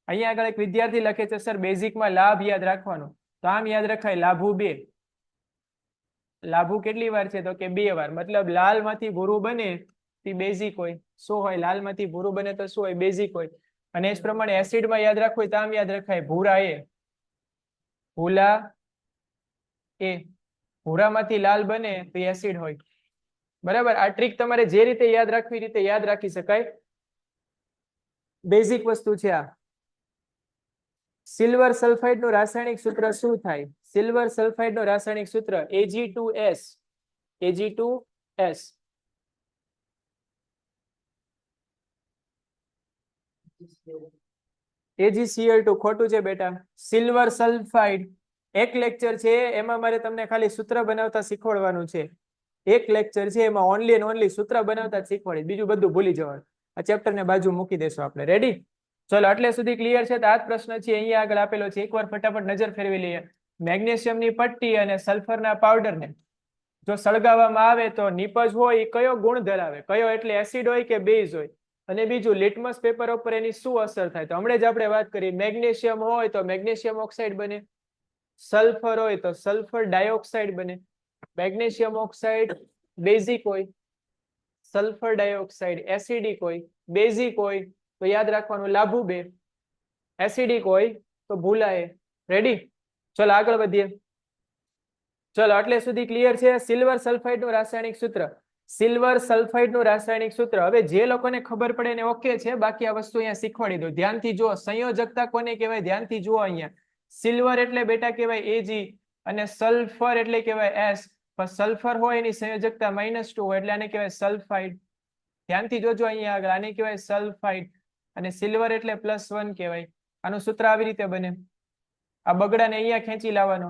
અહીંયા આગળ એક વિદ્યાર્થી લખે છે સર બેઝિકમાં લાભ યાદ રાખવાનો. તો આમ યાદ રખાય, લાભુ 2. લાભુ કેટલી વાર છે? તો કે 2 વાર. મતલબ લાલમાંથી ભૂરું બને તે બેઝિક હોય. શું હોય? લાલમાંથી ભૂરું બને તો શું હોય? બેઝિક હોય. અને એ જ પ્રમાણે એસિડમાં યાદ રાખવું હોય તો આમ યાદ રખાય, ભૂરા એ. ભૂલા એ. ભૂરામાંથી લાલ બને તો એસિડ હોય. બરાબર. આ ટ્રીક તમારે જે રીતે યાદ રાખવી રીતે યાદ રાખી શકાય. બેઝિક વસ્તુ છે આ. સિલ્વર સલ્ફાઇડ નું રાસાયણિક સૂત્ર શું થાય? સિલ્વર સલ્ફાઇડ નું રાસાયણિક સૂત્ર Ag2S. Ag2S. AgCl2 ખોટું છે બેટા. સિલ્વર સલ્ફાઇડ એક લેક્ચર છે એમાં મારે તમને ખાલી સૂત્ર બનાવતા શીખવાડવાનું છે. એક લેક્ચર છે એમાં ઓનલી એન્ડ ઓનલી સૂત્ર બનાવતા જ શીખવાડી, બીજું બધું ભૂલી જવાનું. આ ચેપ્ટર ને બાજુ મૂકી દેશો આપણે. રેડી? ચલો, એટલે સુધી ક્લિયર છે. તો આ જ પ્રશ્ન છે અહીંયા આગળ આપેલો છે. એકવાર ફટાફટ નજર ફેરવી લઈએ. મેગ્નેશિયમની પટ્ટી અને સલ્ફરના પાવડરને જો સળગાવવામાં આવે તો નિપજ હોય એ કયો ગુણ ધરાવે? કયો એટલે એસિડ હોય કે બેઝ હોય? અને બીજું લિટમસ પેપર ઉપર એની શું અસર થાય? તો હમણાં જ આપણે વાત કરી, મેગ્નેશિયમ હોય તો મેગ્નેશિયમ ઓક્સાઇડ બને, સલ્ફર હોય તો સલ્ફર ડાયોક્સાઇડ બને. મેગ્નેશિયમ ઓક્સાઇડ બેઝિક હોય, સલ્ફર ડાયોક્સાઇડ એસિડિક હોય. બેઝિક હોય તો યાદ રાખવાનું લાભુ 2, એસિડિક હોય તો ભૂલાય. રેડી? ચલો આગળ વધીએ. ચલો, એટલે સુધી ક્લિયર છે. સિલ્વર સલ્ફાઇડ નું રાસાયણિક સૂત્ર. સિલ્વર સલ્ફાઇડ નું રાસાયણિક સૂત્ર. હવે જે લોકોને ખબર પડે ને ઓકે છે, બાકી આ વસ્તુ અહીંયા શીખવાડી દો. ધ્યાનથી જુઓ. સંયોજકતા કોને કહેવાય? ધ્યાનથી જુઓ અહીંયા. સિલ્વર એટલે બેટા કહેવાય Ag અને સલ્ફર એટલે કહેવાય S. પણ સલ્ફર હોય એની સંયોજકતા -2 હોય એટલે આને કહેવાય સલ્ફાઇડ. ધ્યાનથી જોજો અહીંયા આગળ. આને કહેવાય સલ્ફાઇડ. અને સિલ્વર એટલે +1 કહેવાય. આનું સૂત્ર આવી રીતે બને. આ બગડાને અહીંયા ખેંચી લાવવાનો,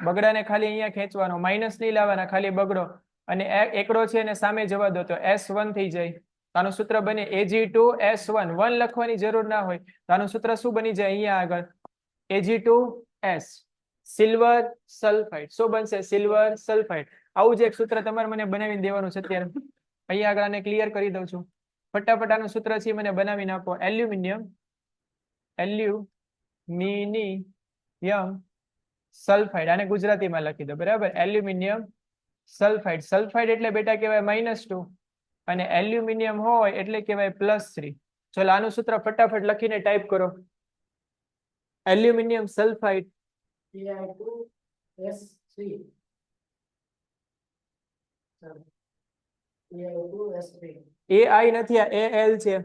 બગડાને ખાલી અહીંયા ખેંચવાનો, માઇનસ નહીં લાવવાના, ખાલી બગડો. અને એકડો છે એને સામે જવા દો તો S1 થઈ જાય. આનું સૂત્ર બને Ag2S1. 1 લખવાની જરૂર ના હોય. તો આનું સૂત્ર શું બની જાય અહીંયા આગળ? Ag2S. Silver sulphide. શું બનશે? Silver sulphide. આવું જ એક સૂત્ર તમારે મને બનાવીને દેવાનું છે અત્યારે. અહીંયા આગળ આને ક્લિયર કરી દઉં છું. ફટાફટ આનું સૂત્ર છે મને બનાવીને આપો. Aluminium sulphide. આને ગુજરાતીમાં લખી દો. બરાબર? Aluminium sulphide. સલ્ફાઇડ એટલે બેટા કહેવાય -2 અને એલ્યુમિનિયમ હોય એટલે કહેવાય +3. ચલો, આનું સૂત્ર ફટાફટ લખીને ટાઈપ કરો. એલ્યુમિનિયમ સલ્ફાઇડ AI નથી, આ Al છે.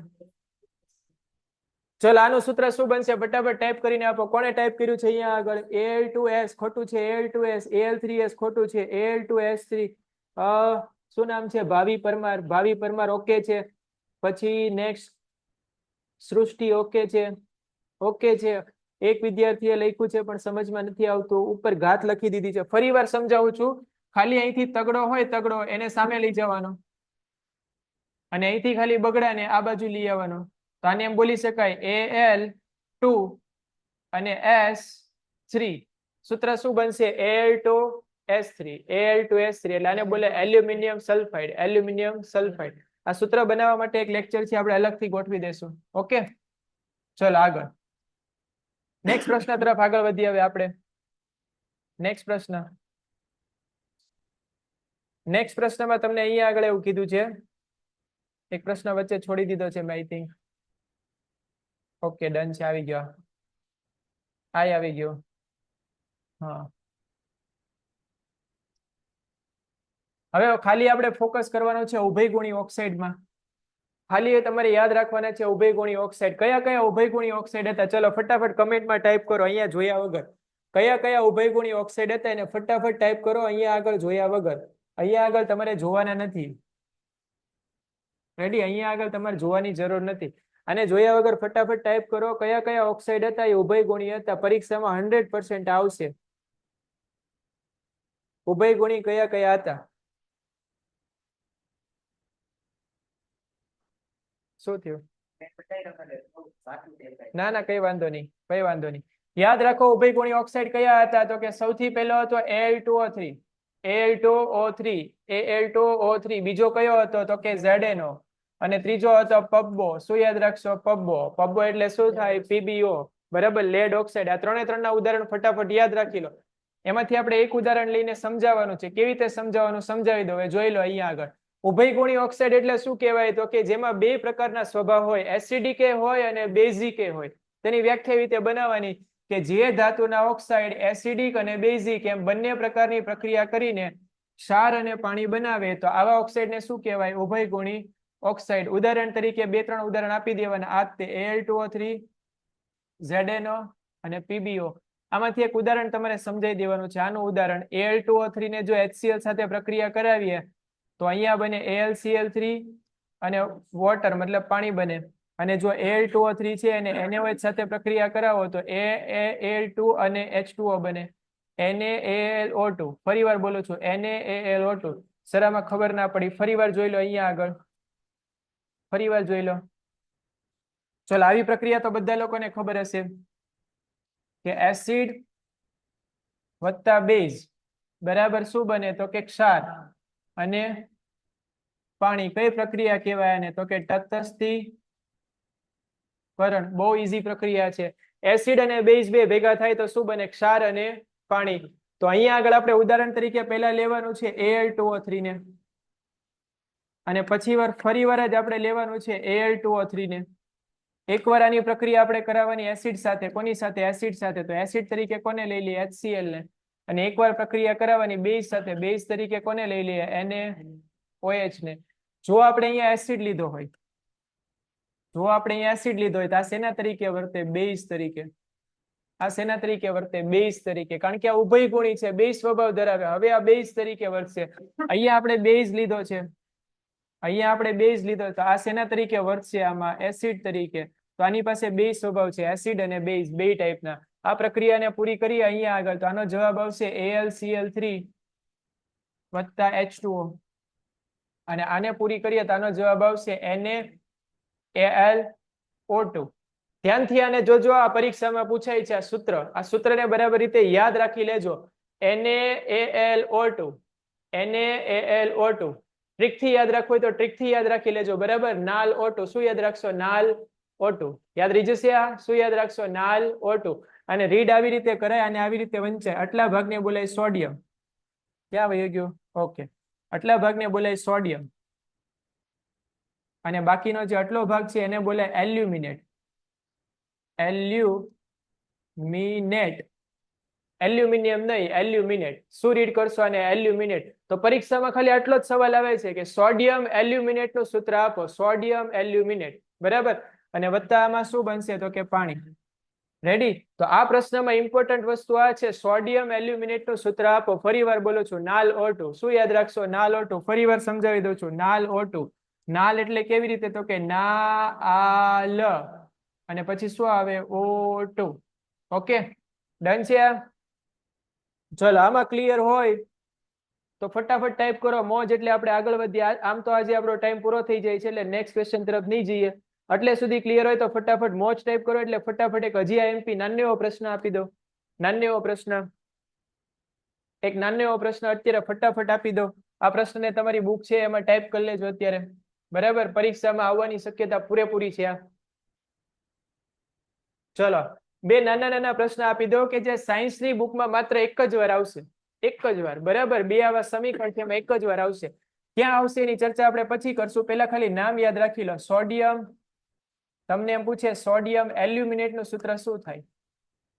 ચલો, આનું સૂત્ર શું બનશે? ફટાફટ ટાઈપ કરીને આપો. કોણે ટાઈપ કર્યું છે અહીંયા આગળ? Al2S ખોટું છે, Al2S. Al3S ખોટું છે, Al2S3. શું નામ છે? ભાવી પરમાર. ભાવી પરમાર ઓકે છે. પછી નેક્સ્ટ સૃષ્ટિ ઓકે છે. ઓકે છે. એક વિદ્યાર્થીએ લખ્યું છે પણ સમજમાં નથી આવતું. ઉપર ઘાત લખી દીધી છે. ફરી વાર સમજાવું છું. ખાલી અહીંથી તગડો હોય, તગડો એને સામે લઈ જવાનો અને અહીંથી ખાલી બગડાને આ બાજુ લઈ આવવાનો. તો આને એમ બોલી શકાય Al2 અને S3. સૂત્ર શું બનશે? Al2S3. Al2S3 એટલે આને બોલે એલ્યુમિનિયમ સલ્ફાઇડ. Aluminium sulphide. આ સૂત્ર બનાવવા માટે એક લેક્ચર છે, આપણે અલગથી ગોઠવી દેશું. ઓકે, ચલો આગળ. નેક્સ્ટ પ્રશ્ન તરફ આગળ વધીએ હવે આપણે. નેક્સ્ટ પ્રશ્ન. નેક્સ્ટ પ્રશ્નમાં તમને અહીંયા આગળ એવું કીધું છે, એક પ્રશ્ન વચ્ચે છોડી દીધો છે મેં, આઈ થિંક. ઓકે, ડન છે. આવી ગયો. આવી ગયો. હા, હવે ખાલી આપણે ફોકસ કરવાનો છે ઉભયગુણી ઓક્સાઇડમાં. ખાલી તમારે યાદ રાખવાના છે ઉભયગુણી ઓક્સાઇડ. કયા કયા ઉભયગુણી ઓક્સાઇડ હતા? ચલો ફટાફટ કમેન્ટમાં ટાઈપ કરો અહીંયા જોયા વગર. કયા કયા ઉભયગુણી ઓક્સાઇડ હતા એને ફટાફટ ટાઈપ કરો અહીંયા આગળ જોયા વગર. અહીંયા આગળ તમારે જોવાના નથી. રેડી, અહીંયા આગળ તમારે જોવાની જરૂર નથી. અને જોયા વગર ફટાફટ ટાઈપ કરો કયા કયા ઓક્સાઇડ હતા એ ઉભયગુણી હતા. પરીક્ષામાં 100% આવશે. ઉભયગુણી કયા કયા હતા? શું થયું? ના ના કઈ વાંધો નહીં, કઈ વાંધો નહીં. યાદ રાખો ઉભયગુણી ઓક્સાઇડ કયા હતા? તો કે સૌથી પહેલો હતો Al2O3, Al2O3, Al2O3. બીજો કયો હતો? તો કે ZNO. અને ત્રીજો હતો પબ્બો. શું યાદ રાખશો? પબ્બો. પબ્બો એટલે શું થાય? PbO. બરાબર, લેડ ઓક્સાઇડ. આ ત્રણના ઉદાહરણ ફટાફટ યાદ રાખી લો. એમાંથી આપણે એક ઉદાહરણ લઈને સમજાવવાનું છે. કેવી રીતે સમજાવવાનું સમજાવી દો. જોઈ લો અહીંયા આગળ. ઉભયગુણી ઓક્સાઇડ એટલે શું કહેવાય? તો કે જેમાં બે પ્રકારના સ્વભાવ હોય, એસિડિક હોય અને બેઝિક હોય. તેની વ્યાખ્યા એવી રીતે બનાવવાની કે જે ધાતુના ઓક્સાઇડ એસિડિક અને બેઝિક એમ બંને પ્રકારની પ્રક્રિયા કરીને ક્ષાર અને પાણી બનાવે તો આવા ઓક્સાઇડને શું કહેવાય? ઉભયગુણી ઓક્સાઇડ. ઉદાહરણ તરીકે 2-3 ઉદાહરણ આપી દેવાના. આ તે Al2O3, ZNO અને PbO. આમાંથી એક ઉદાહરણ તમારે સમજાવી દેવાનું છે. આનું ઉદાહરણ Al2O3 ને જો HCl સાથે પ્રક્રિયા કરાવીએ તો અહીંયા બને AlCl3 અને વોટર મતલબ પાણી બને. અને જો Al2O3 છે અને NaOH સાથે પ્રક્રિયા કરાવો તો Al2 અને H2O બને. NaAlO2. ફરીવાર બોલું છું, NaAlO2. સરામાં ખબર ના પડી. ફરીવાર જોઈ લો અહીંયા આગળ. ફરીવાર જોઈ લો. ચલો, આવી પ્રક્રિયા તો બધા લોકોને ખબર હશે કે એસિડ વત્તા બેઝ બરાબર શું બને? તો કે ક્ષાર અને પાણી. કઈ પ્રક્રિયા કહેવાય આને? તો કે તટસ્થીકરણ. બહુ ઈઝી પ્રક્રિયા છે. એસિડ અને બેઝ બે ભેગા થાય તો શું બને? ક્ષાર અને પાણી. તો અહીંયા આગળ આપણે ઉદાહરણ તરીકે પહેલા લેવાનું છે Al2O3 ને, અને પછી ફરીવાર જ આપણે લેવાનું છે Al2O3 ને. એકવાર આની પ્રક્રિયા આપણે કરાવવાની એસિડ સાથે. કોની સાથે? એસિડ સાથે. તો એસિડ તરીકે કોને લઈ લઈએ? HCl ને. અને એકવાર પ્રક્રિયા કરાવવાની બેઝ સાથે. બેઝ તરીકે કોને લઈ લઈએ? NaOH ને. જો આપણે અહીંયા એસિડ લીધો હોય, તો આ શેના તરીકે વર્તે? બેઝ તરીકે. આ શેના તરીકે વર્તે? બેઝ તરીકે. કારણ કે આ ઉભયગુણી છે, બેઝ સ્વભાવ ધરાવે. હવે આ બેઝ તરીકે વર્તશે. અહીંયા આપણે બેઝ લીધો છે, તો આ શેના તરીકે વર્તશે? આમાં એસિડ તરીકે. તો આની પાસે બે સ્વભાવ છે, એસિડ અને બેઝ, બે ટાઈપના. આ પ્રક્રિયાને પૂરી કરીએ અહીંયા આગળ તો આનો જવાબ આવશે AlCl3 વત્તા H2O. અને આને પૂરી કરીએ તો આનો જવાબ આવશે NaAlO2. ધ્યાનથી આને જોજો. આ પરીક્ષામાં પૂછાય છે આ સૂત્ર. આ સૂત્રને બરાબર રીતે યાદ રાખી લેજો. NaAlO2, NaAlO2. ટ્રીકથી યાદ રાખવું હોય તો ટ્રીકથી યાદ રાખી લેજો. બરાબર, NaLO2. શું યાદ રાખશો? NaLO2. યાદ રહી જશે આ. શું યાદ રાખશો? NaLO2. અને રીડ આવી રીતે કરાય અને આવી રીતે વંચાય. આટલા ભાગને બોલાય સોડિયમ. ક્યાં વહી ગયું? ઓકે, આટલા ભાગને બોલાય સોડિયમ. અને બાકીનો જે આટલો ભાગ છે એને બોલાય એલ્યુમિનેટ. એલ્યુમિનેટ. એલ્યુમિનિયમ નહીં, એલ્યુમિનેટ. શું રીડ કરશો આને? એલ્યુમિનેટ. તો પરીક્ષામાં ખાલી આટલો જ સવાલ આવે છે કે સોડિયમ એલ્યુમિનેટ નું સૂત્ર આપો. Sodium aluminate. બરાબર. અને વત્તા આમાં શું બનશે? તો કે પાણી. રેડી? તો આ પ્રશ્નમાં ઇમ્પોર્ટન્ટ વસ્તુ આ છે, સોડિયમ એલ્યુમિનેટ નું સૂત્ર આપો. ફરીવાર બોલું છું, NaLO2. શું યાદ રાખશો? NaLO2. ફરીવાર સમજાવી દઉં છું, NaLO2. નાલ એટલે કેવી રીતે? તો કે ના-આ-લ અને પછી શું આવે? O2. ઓકે, ડન છે આ? ચલો, આમાં ક્લિયર હોય તો ફટાફટ ટાઈપ કરો મોજ. એટલે આપણે આગળ વધીએ. આમ તો આજે આપણો ટાઈમ પૂરો થઈ જાય છે એટલે નેક્સ્ટ ક્વેશ્ચન તરફ નહીં જઈએ. એટલે સુધી ક્લિયર હોય તો ફટાફટ મોજ ટાઈપ કરો. એટલે ફટાફટ એક હજી MP નાનો એવો પ્રશ્ન આપી દો. નાનો એવો પ્રશ્ન, એક નાનો એવો પ્રશ્ન અત્યારે ફટાફટ આપી દો. આ પ્રશ્નને તમારી બુક છે એમાં ટાઈપ કરી લેજો અત્યારે. બરાબર, પરીક્ષામાં આવવાની શક્યતા પૂરેપૂરી છે આ. ચલો, બે નાના નાના પ્રશ્ન આપી દો કે જે સાયન્સની બુકમાં માત્ર એક જ વાર આવશે. એક જ વાર. બરાબર, બે આવા સમીકરણ છે એમાં એક જ વાર આવશે. ક્યાં આવશે એની ચર્ચા આપણે પછી કરશું. પહેલા ખાલી નામ યાદ રાખી લો. સોડિયમ. તમને એમ પૂછે સોડિયમ એલ્યુમિનેટ નું સૂત્ર શું થાય?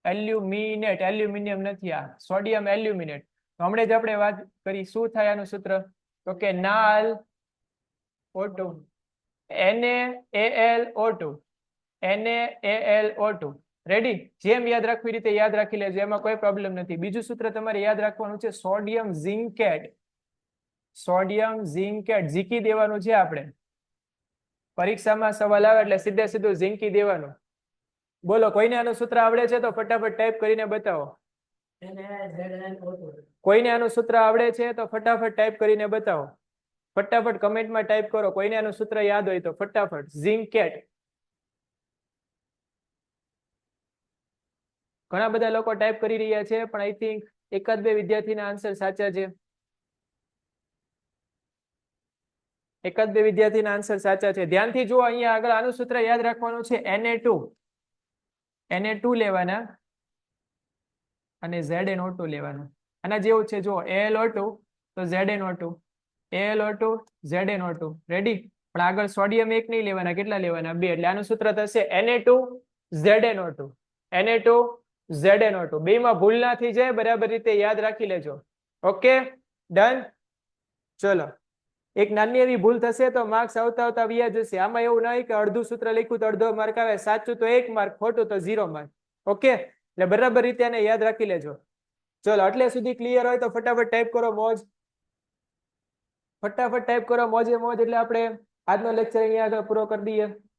એલ્યુમિનેટ. એલ્યુમિનિયમ નથી આ. Sodium aluminate. તો હમણાં જ આપણે વાત કરી. શું થાય આનું સૂત્ર? તો કે NaLO2. NaAlO2. NaAlO2. રેડી? જેમ યાદ રાખવી રીતે યાદ રાખી લેજો, એમાં કોઈ પ્રોબ્લેમ નથી. બીજું સૂત્ર તમારે યાદ રાખવાનું છે સોડિયમ ઝિંકેટ. Sodium zincate. ઝીકી દેવાનું છે આપણે. પરીક્ષામાં સવાલ આવે એટલે સીધે સીધું ઝીંકી દેવાનું. બોલો, કોઈને આનું સૂત્ર આવડે છે તો ફટાફટ ટાઈપ કરીને બતાવો. કોઈને આનું સૂત્ર આવડે છે તો ફટાફટ ટાઈપ કરીને બતાવો. ફટાફટ કમેન્ટમાં ટાઈપ કરો. કોઈને આનું સૂત્ર યાદ હોય તો ફટાફટ. ઝીંકેટ. ઘણા બધા લોકો ટાઈપ કરી રહ્યા છે, પણ આઈ થિંક એકાદ બે વિદ્યાર્થીના આન્સર સાચા છે. એકાદ બે વિદ્યાર્થીના આન્સર સાચા છે. ધ્યાનથી જુઓ, અહીંયા આગળ આનું સૂત્ર યાદ રાખવાનું છે. Na2 લેવાના અને ZnO2 લેવાના. આના જેવું છે, જુઓ, AlO2 તો ZnO2, AlO2 ZnO2. રેડી? પણ આગળ સોડિયમ એક નહીં લેવાના. કેટલા લેવાના? 2. એટલે આનું સૂત્ર થશે Na2 ZnO2. Na2 ZnO2. બેમાં ભૂલ ના થઈ જાય, બરાબર રીતે યાદ રાખી લેજો. Okay, done. ચલો, એક નાની એવી ભૂલ થશે તો માર્ક્સ આવતા આવતા વ્યા જશે. આમાં એવું નહીં કે અડધું સૂત્ર લખ્યું તો અડધો માર્ક આવે. સાચું તો 1 માર્ક, ખોટું તો 0 માર્ક. ઓકે, એટલે બરાબર રીતે એને યાદ રાખી લેજો. ચલો, એટલે સુધી ક્લિયર હોય તો ફટાફટ ટાઈપ કરો મોજ. ફટાફટ ટાઈપ કરો મોજે મોજ. એટલે આપણે આજનો લેક્ચર અહીંયા આગળ પૂરો કરી દઈએ.